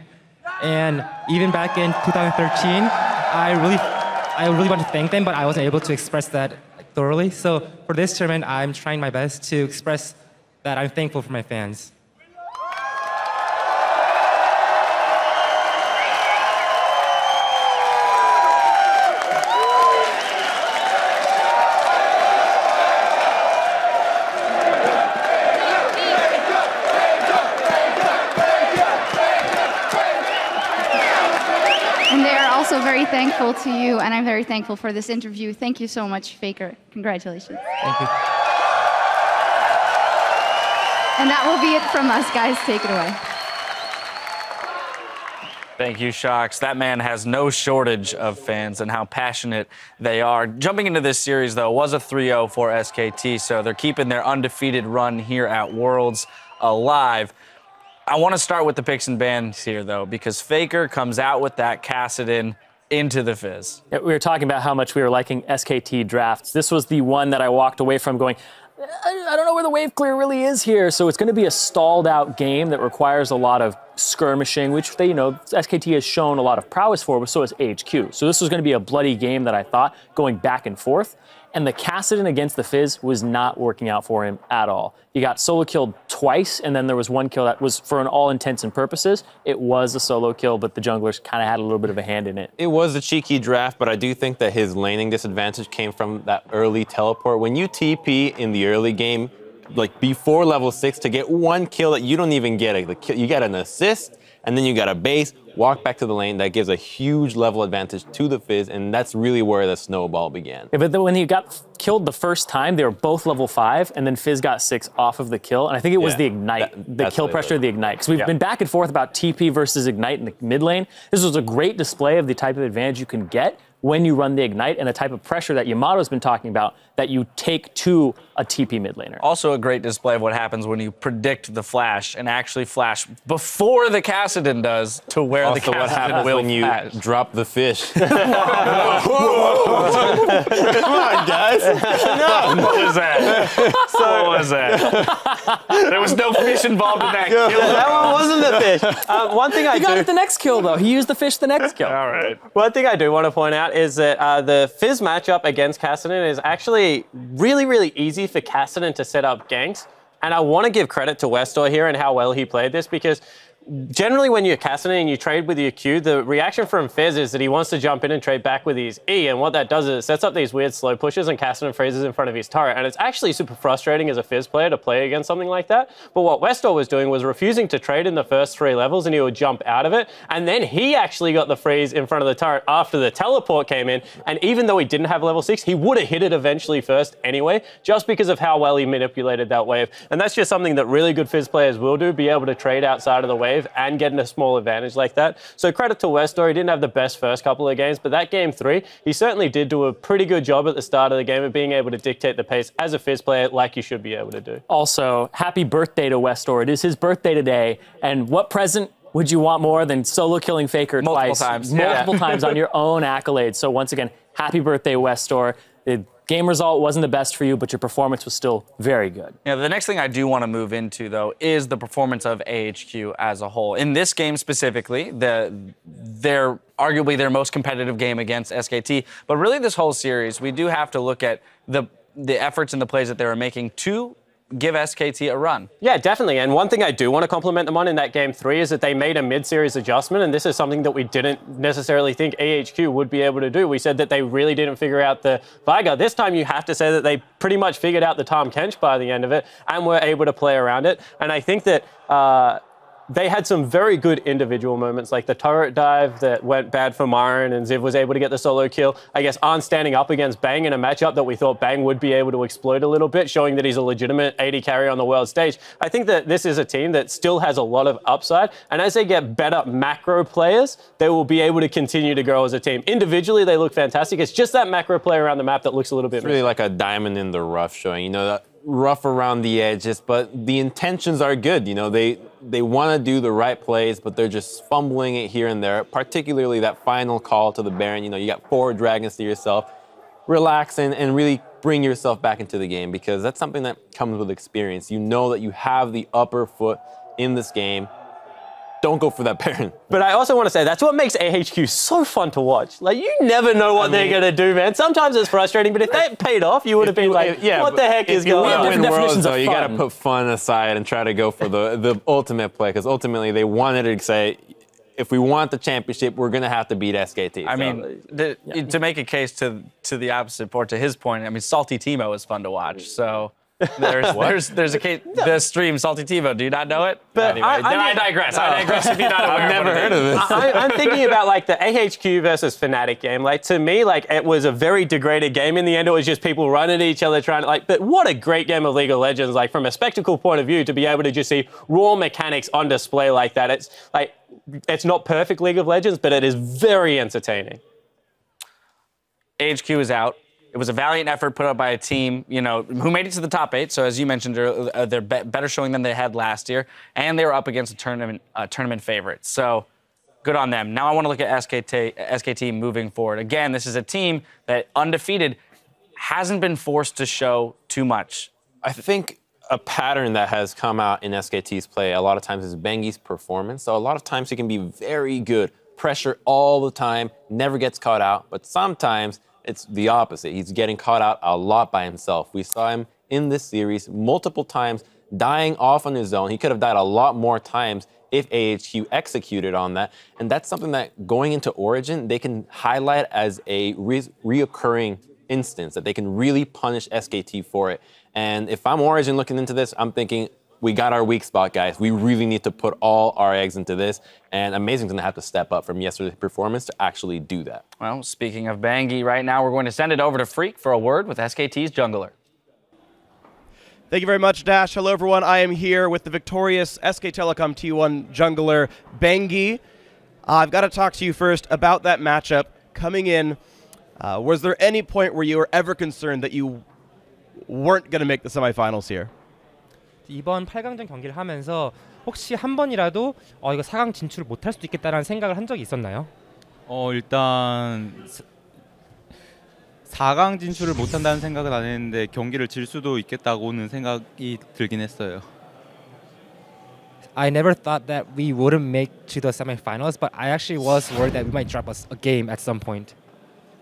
And even back in 2013, I really want to thank them, but I wasn't able to express that thoroughly. So for this tournament, I'm trying my best to express that I'm thankful for my fans. Very thankful to you, and I'm very thankful for this interview. Thank you so much, FLICKR. Congratulations. Thank you. And that will be it from us, guys. Take it away. Thank you, Shox. That man has no shortage of fans and how passionate they are. Jumping into this series, though, was a 3-0 for SKT, so they're keeping their undefeated run here at Worlds alive. I want to start with the picks and bans here, though, because FLICKR comes out with that Kassadin into the Fizz. Yeah, we were talking about how much we were liking SKT drafts. This was the one that I walked away from going, I don't know where the wave clear really is here. So it's going to be a stalled out game that requires a lot of skirmishing, which they, SKT has shown a lot of prowess for, but so has AHQ. So this was going to be a bloody game that I thought going back and forth. And the Kassadin against the Fizz was not working out for him at all. He got solo killed twice, and then there was one kill that was, for an all intents and purposes, it was a solo kill, but the junglers kind of had a little bit of a hand in it. It was a cheeky draft, but I do think that his laning disadvantage came from that early teleport. When you TP in the early game, like before level 6, to get one kill that you don't even get, you get an assist, and then you got a base, walk back to the lane. That gives a huge level advantage to the Fizz, and that's really where the snowball began. Yeah, but then when he got killed the first time, they were both level 5, and then Fizz got 6 off of the kill, and I think it was the Ignite, the kill pressure of the Ignite. Because we've been back and forth about TP versus Ignite in the mid lane. This was a great display of the type of advantage you can get when you run the Ignite and the type of pressure that Yamato's been talking about that you take to a TP mid laner. Also a great display of what happens when you predict the flash and actually flash before the Kassadin does to where Also, the Kassadin what happens will when you flash. drop the fish? Come on, guys. No. What was that? What was that? There was no fish involved in that kill. That one wasn't the fish. One thing I He got it the next kill, though. He used the fish the next kill. All right. One thing I do want to point out is that the Fizz matchup against Kassadin is actually really, really easy for Kassadin to set up ganks. And I want to give credit to Westor here and how well he played this, because generally when you're Kassadin and you trade with your Q, the reaction from Fizz is that he wants to jump in and trade back with his E, and what that does is it sets up these weird slow pushes and Kassadin freezes in front of his turret, and it's actually super frustrating as a Fizz player to play against something like that. But what Westor was doing was refusing to trade in the first 3 levels, and he would jump out of it, and then he actually got the freeze in front of the turret after the teleport came in, and even though he didn't have level 6, he would have hit it eventually first anyway, just because of how well he manipulated that wave. And that's just something that really good Fizz players will do, be able to trade outside of the wave and get in a small advantage like that. So credit to Westor. He didn't have the best first couple of games, but that game 3, he certainly did do a pretty good job at the start of the game of being able to dictate the pace as a Fizz player like you should be able to do. Also, happy birthday to Westor. It is his birthday today, and what present would you want more than solo killing FLICKR Multiple twice? times. Multiple times on your own accolades. So once again, happy birthday, Westor. The game result wasn't the best for you, but your performance was still very good. Yeah, the next thing I do want to move into, though, is the performance of AHQ as a whole. In this game specifically, they're arguably their most competitive game against SKT, but really this whole series, we do have to look at the efforts and the plays that they were making to give SKT a run. Yeah, definitely. And one thing I do want to compliment them on in that game 3 is that they made a mid-series adjustment, and this is something that we didn't necessarily think AHQ would be able to do. We said that they really didn't figure out the Veigar. This time you have to say that they pretty much figured out the Tahm Kench by the end of it and were able to play around it. And I think that they had some very good individual moments, like the turret dive that went bad for Myron, and Ziv was able to get the solo kill. I guess Arn standing up against Bang in a matchup that we thought Bang would be able to exploit a little bit, showing that he's a legitimate AD carry on the world stage. I think that this is a team that still has a lot of upside, and as they get better macro players, they will be able to continue to grow as a team. Individually, they look fantastic. It's just that macro play around the map that looks a little bit It's really like a diamond in the rough showing, you know, that rough around the edges, but the intentions are good. You know, they want to do the right plays, but they're just fumbling it here and there, particularly that final call to the Baron. You know, you got 4 dragons to yourself. Relax and really bring yourself back into the game, because that's something that comes with experience. You know that you have the upper foot in this game. Don't go for that Baron. But I also want to say that's what makes AHQ so fun to watch. Like, you never know what they're going to do, man. Sometimes it's frustrating, but if that paid off, you would have been like, what the heck is going on? In Worlds, though, you got to put fun aside and try to go for the ultimate play, because ultimately they wanted to say, if we want the championship, we're going to have to beat SKT. I mean, to make a case to the opposite, or to his point, I mean, Salty Timo is fun to watch, so... there's a case, the stream Salty Timo. Do you not know it? But anyway, I digress. I digress if you're not aware. I've never heard of this. I'm thinking about like the AHQ versus Fnatic game. Like, to me, like, it was a very degraded game. In the end, it was just people running at each other trying to but what a great game of League of Legends. Like, from a spectacle point of view, to be able to just see raw mechanics on display like that. It's like, it's not perfect League of Legends, but it is very entertaining. AHQ is out. It was a valiant effort put up by a team, you know, who made it to the top 8. So as you mentioned, they're better showing than they had last year, and they were up against a tournament favorite. So good on them. Now I want to look at SKT moving forward. Again, this is a team that, undefeated, hasn't been forced to show too much. I think a pattern that has come out in SKT's play a lot of times is Bengi's performance. So a lot of times he can be very good, pressure all the time, never gets caught out, but sometimes it's the opposite. He's getting caught out a lot by himself. We saw him in this series multiple times dying off on his own. He could have died a lot more times if AHQ executed on that. And that's something that, going into Origin, they can highlight as a reoccurring instance, that they can really punish SKT for it. And if I'm Origin looking into this, I'm thinking, we got our weak spot, guys. We really need to put all our eggs into this. And Amazing's going to have to step up from yesterday's performance to actually do that. Well, speaking of Bengi, right now we're going to send it over to Freak for a word with SKT's jungler. Thank you very much, Dash. Hello, everyone. I am here with the victorious SKTelecom T1 jungler, Bengi. I've got to talk to you first about that matchup. Coming in, Was there any point where you were ever concerned that you weren't going to make the semifinals here? 이번 8강전 경기를 하면서 혹시 한 번이라도 이거 4강 진출을 못할 수도 있겠다라는 생각을 한 적이 있었나요? 일단 4강 진출을 못한다는 생각은 안 했는데 경기를 질 수도 있겠다고는 생각이 들긴 했어요. I never thought that we wouldn't make to the semifinals, but I actually was worried that we might drop a game at some point.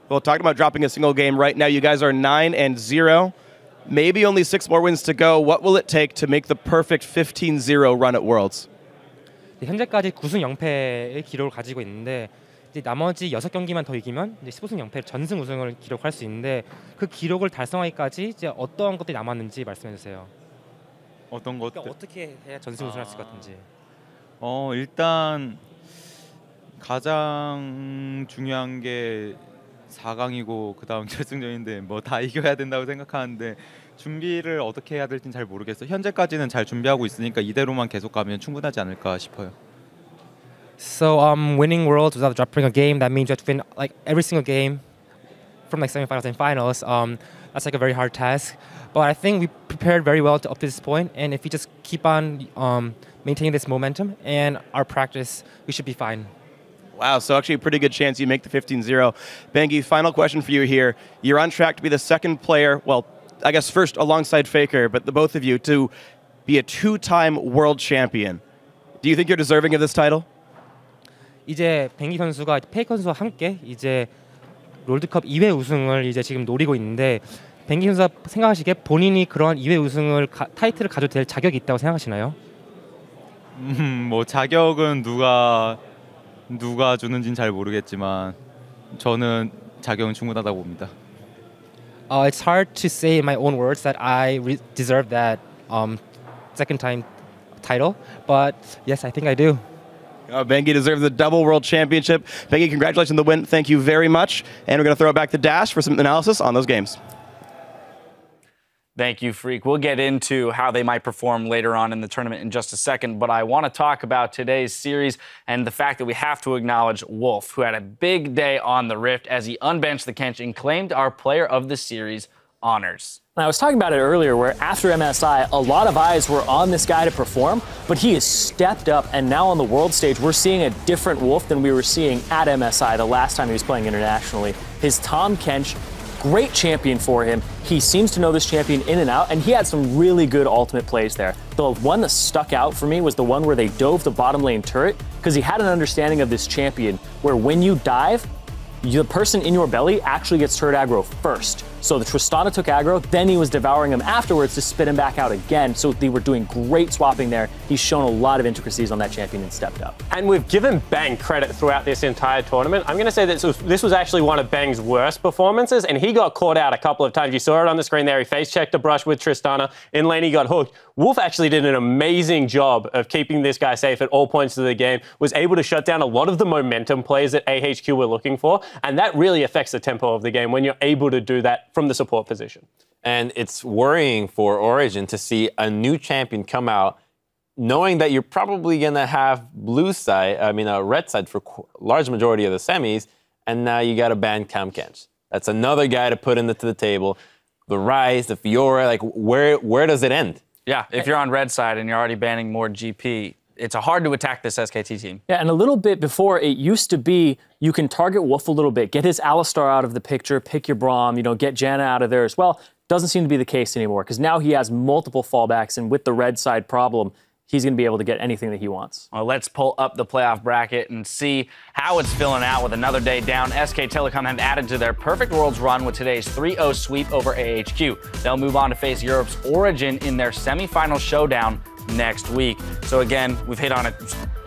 Well, talking about dropping a single game right now, you guys are 9-0. Maybe only 6 more wins to go. What will it take to make the perfect 15-0 run at Worlds? 현재까지 9승 0패의 기록을 가지고 있는데 이제 나머지 6경기만 더 이기면 이제 15승 0패 전승 우승을 기록할 수 있는데 그 기록을 달성하기까지 이제 어떠한 것들이 남았는지 말씀해 주세요. 어떤 것들? 그러니까 어떻게 해야 전승 우승할 수 있을지. 일단 가장 중요한 게 4강이고 그다음 결승전인데 뭐 다 이겨야 된다고 생각하는데 준비를 어떻게 해야 될지는 잘 모르겠어요. 현재까지는 잘 준비하고 있으니까 이대로만 계속 가면 충분하지 않을까 싶어요. So winning Worlds without dropping a game, that means you have to win like every single game from like semifinals and finals. That's like a very hard task. But I think we prepared very well up to this point, and if we just keep on maintaining this momentum and our practice, we should be fine. Wow, so actually a pretty good chance you make the 15-0. Bengi, final question for you here. You're on track to be the second player, well, I guess first alongside FLICKR, but the both of you, to be a 2-time world champion. Do you think you're deserving of this title? 이제 뱅기 선수가 페이커 선수와 함께 이제 롤드컵 2회 우승을 이제 지금 노리고 있는데 뱅기 선수가 생각하시기에 본인이 그런 2회 우승을 타이틀을 가져도 될 자격이 있다고 생각하시나요? 뭐 자격은 누가 주는지는 잘 모르겠지만 저는 자격은 충분하다고 봅니다. It's hard to say in my own words that I deserve that second time title, but yes, I think I do. Bengi deserves the double world championship. Bengi, congratulations on the win. Thank you very much. And we're going to throw it back to Dash for some analysis on those games. Thank you, Freak. We'll get into how they might perform later on in the tournament in just a second, but I want to talk about today's series and the fact that we have to acknowledge Wolf, who had a big day on the Rift as he unbenched the Kench and claimed our Player of the Series honors. I was talking about it earlier where after MSI, a lot of eyes were on this guy to perform, but he has stepped up, and now on the world stage, we're seeing a different Wolf than we were seeing at MSI the last time he was playing internationally. His Tahm Kench, great champion for him. He seems to know this champion in and out, and he had some really good ultimate plays there. The one that stuck out for me was the one where they dove the bottom lane turret, because he had an understanding of this champion where when you dive, the person in your belly actually gets turret aggro first. So the Tristana took aggro, then he was devouring him afterwards to spit him back out again. So they were doing great swapping there. He's shown a lot of intricacies on that champion and stepped up. And we've given Bang credit throughout this entire tournament. I'm going to say that this was actually one of Bang's worst performances, and he got caught out a couple of times. You saw it on the screen there. He face-checked a brush with Tristana. In lane, he got hooked. Wolf actually did an amazing job of keeping this guy safe at all points of the game, was able to shut down a lot of the momentum plays that AHQ were looking for, and that really affects the tempo of the game when you're able to do that from the support position. And it's worrying for Origin to see a new champion come out knowing that you're probably going to have red side for a large majority of the semis, and now you got to ban Tahm Kench. That's another guy to put into the table. The Rise, the Fiora, like where does it end? Yeah, if you're on red side and you're already banning more GP, it's hard to attack this SKT team. Yeah, and a little bit before, it used to be you can target Wolf a little bit, get his Alistar out of the picture, pick your Braum, get Janna out of there as well. Doesn't seem to be the case anymore, because now he has multiple fallbacks, and with the red side problem, he's going to be able to get anything that he wants. Well, let's pull up the playoff bracket and see how it's filling out with another day down. SKTelecom have added to their Perfect Worlds run with today's 3-0 sweep over AHQ. They'll move on to face Europe's Origin in their semifinal showdown next week. So again, we've hit on it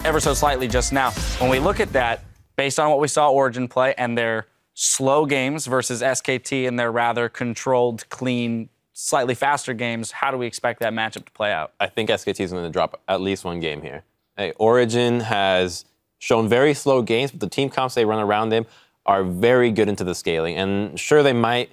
ever so slightly just now. When we look at that, based on what we saw Origin play and their slow games versus SKT and their rather controlled, clean, slightly faster games, how do we expect that matchup to play out? I think SKT is going to drop at least one game here. Hey, Origin has shown very slow games, but the team comps they run around them are very good into the scaling. And sure, they might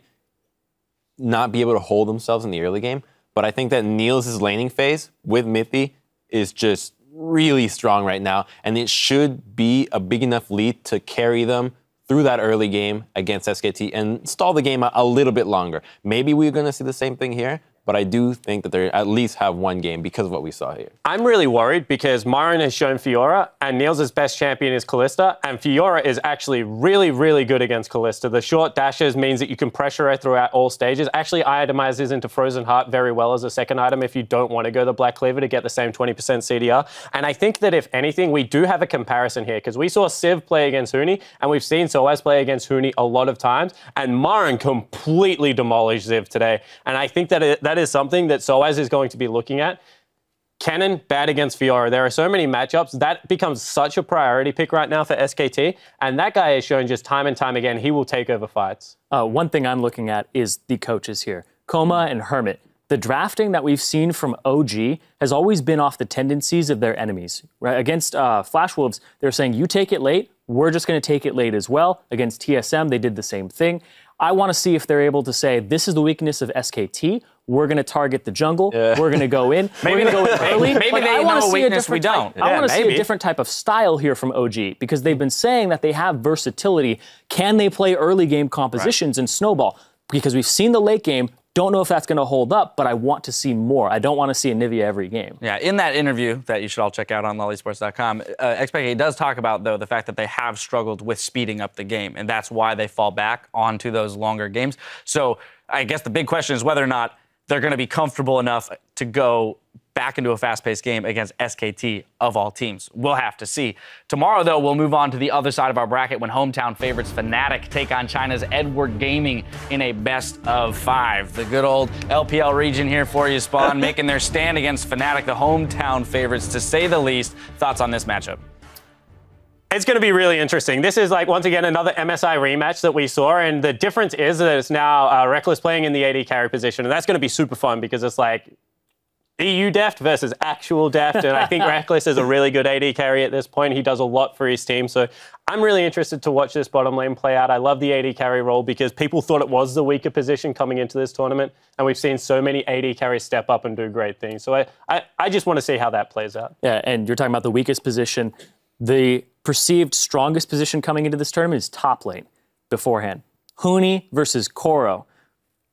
not be able to hold themselves in the early game, but I think that Niels' laning phase with Mithy is just really strong right now, and it should be a big enough lead to carry them through that early game against SKT and stall the game a little bit longer. Maybe we're going to see the same thing here, but I do think that they at least have one game because of what we saw here. I'm really worried because Myron has shown Fiora, and Niels' best champion is Kalista, and Fiora is actually really, really good against Kalista. The short dashes means that you can pressure her throughout all stages. Actually itemizes into Frozen Heart very well as a second item if you don't want to go the Black Cleaver to get the same 20% CDR. And I think that if anything, we do have a comparison here because we saw Civ play against Huni, and we've seen Soaz play against Huni a lot of times, and Myron completely demolished Civ today. And I think that that is something that Soaz is going to be looking at. Kennen, bad against Fiora. There are so many matchups. That becomes such a priority pick right now for SKT. And that guy has shown just time and time again, he will take over fights. One thing I'm looking at is the coaches here. Koma and Hermit. The drafting that we've seen from OG has always been off the tendencies of their enemies. Right? Against Flash Wolves, they're saying, you take it late, we're just going to take it late as well. Against TSM, they did the same thing. I want to see if they're able to say, this is the weakness of SKT. We're going to target the jungle. We're going to go in. We're going to go in early. Maybe they know a weakness we don't. I want to see a different type of style here from OG because they've been saying that they have versatility. Can they play early game compositions and snowball? Because we've seen the late game. Don't know if that's going to hold up, but I want to see more. I don't want to see a Nivea every game. Yeah, in that interview that you should all check out on LollySports.com, XPK does talk about, though, the fact that they have struggled with speeding up the game, and that's why they fall back onto those longer games. So I guess the big question is whether or not they're going to be comfortable enough to go back into a fast-paced game against SKT of all teams. We'll have to see. Tomorrow, though, we'll move on to the other side of our bracket when hometown favorites Fnatic take on China's Edward Gaming in a best-of-5. The good old LPL region here for you, Spawn, making their stand against Fnatic, the hometown favorites, to say the least. Thoughts on this matchup? It's going to be really interesting. This is, like, once again, another MSI rematch that we saw, and the difference is that it's now Reckless playing in the AD carry position, and that's going to be super fun because it's like EU deft versus actual deft, and I think Reckless is a really good AD carry at this point. He does a lot for his team, so I'm really interested to watch this bottom lane play out. I love the AD carry role because people thought it was the weaker position coming into this tournament, and we've seen so many AD carries step up and do great things. So I just want to see how that plays out. Yeah, and you're talking about the weakest position. The perceived strongest position coming into this tournament is top lane beforehand. Huni versus Koro.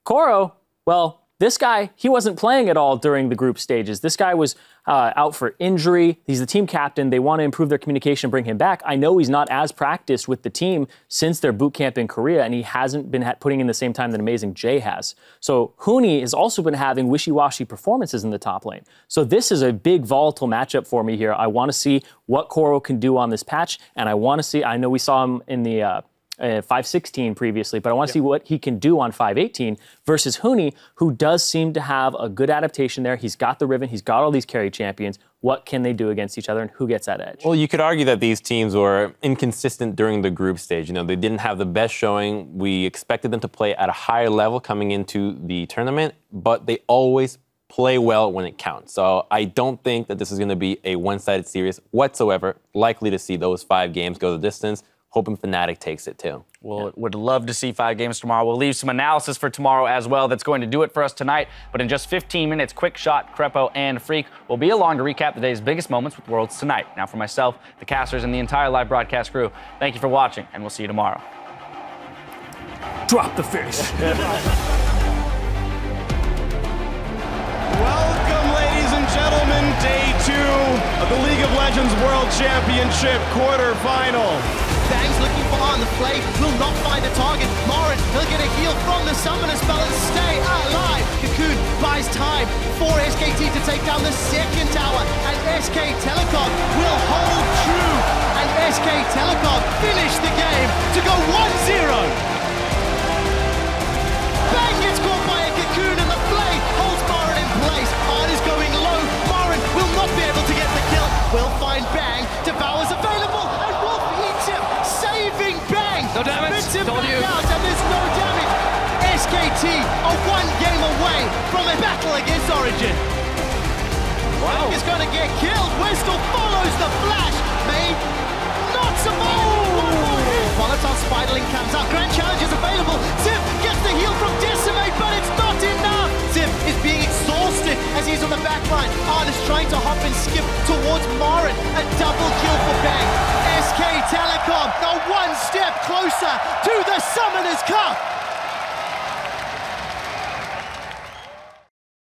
Koro, well, this guy, he wasn't playing at all during the group stages. This guy was out for injury. He's the team captain. They want to improve their communication, bring him back. I know he's not as practiced with the team since their boot camp in Korea, and he hasn't been putting in the same time that Amazing Jay has. So Huni has also been having wishy-washy performances in the top lane. So this is a big volatile matchup for me here. I want to see what Koro can do on this patch, and I want to see, I know we saw him in the 5.16 previously, but I want to see what he can do on 5.18 versus Huni, who does seem to have a good adaptation there. He's got the Riven, he's got all these carry champions. What can they do against each other, and who gets that edge? Well, you could argue that these teams were inconsistent during the group stage. You know, they didn't have the best showing. We expected them to play at a higher level coming into the tournament, but they always play well when it counts. So I don't think that this is going to be a one-sided series whatsoever. Likely to see those 5 games go the distance. Hoping Fnatic takes it too. Well, would love to see 5 games tomorrow. We'll leave some analysis for tomorrow as well. That's going to do it for us tonight. But in just 15 minutes, Quick Shot, Crepo, and Freak will be along to recap the day's biggest moments with Worlds tonight. Now for myself, the casters, and the entire live broadcast crew, thank you for watching, and we'll see you tomorrow. Drop the fish. Welcome, ladies and gentlemen, day 2 of the League of Legends World Championship quarterfinal. Bang's looking for on the play, will not find a target. Morin, he'll get a heal from the summoner spell and stay alive. Cocoon buys time for SKT to take down the second tower, and SKTelecom will hold true, and SKTelecom finish the game to go 1-0. Bang gets caught by a Cocoon, and the play holds Morin in place. Art is going low. Morin will not be able to get the kill. Will find Bang. Devour's available, and Wolf eats him. Saving Bang. No damage. Spits him Told back you. out, and there's no damage. SKT are 1 game away from a battle against Origin. Bang is going to get killed. Westall follows the flash. May not survive. One more hit. Volatile Spiderling comes out. Grand Challenge is available. Ziv gets the heal from Decimate, but it's not enough. Ziv is being exhausted as he's on the back line. Arn is trying to hop and skip towards Morin. A double kill for Bang. SKTelecom are 1 step closer. closer to the Summoners Cup.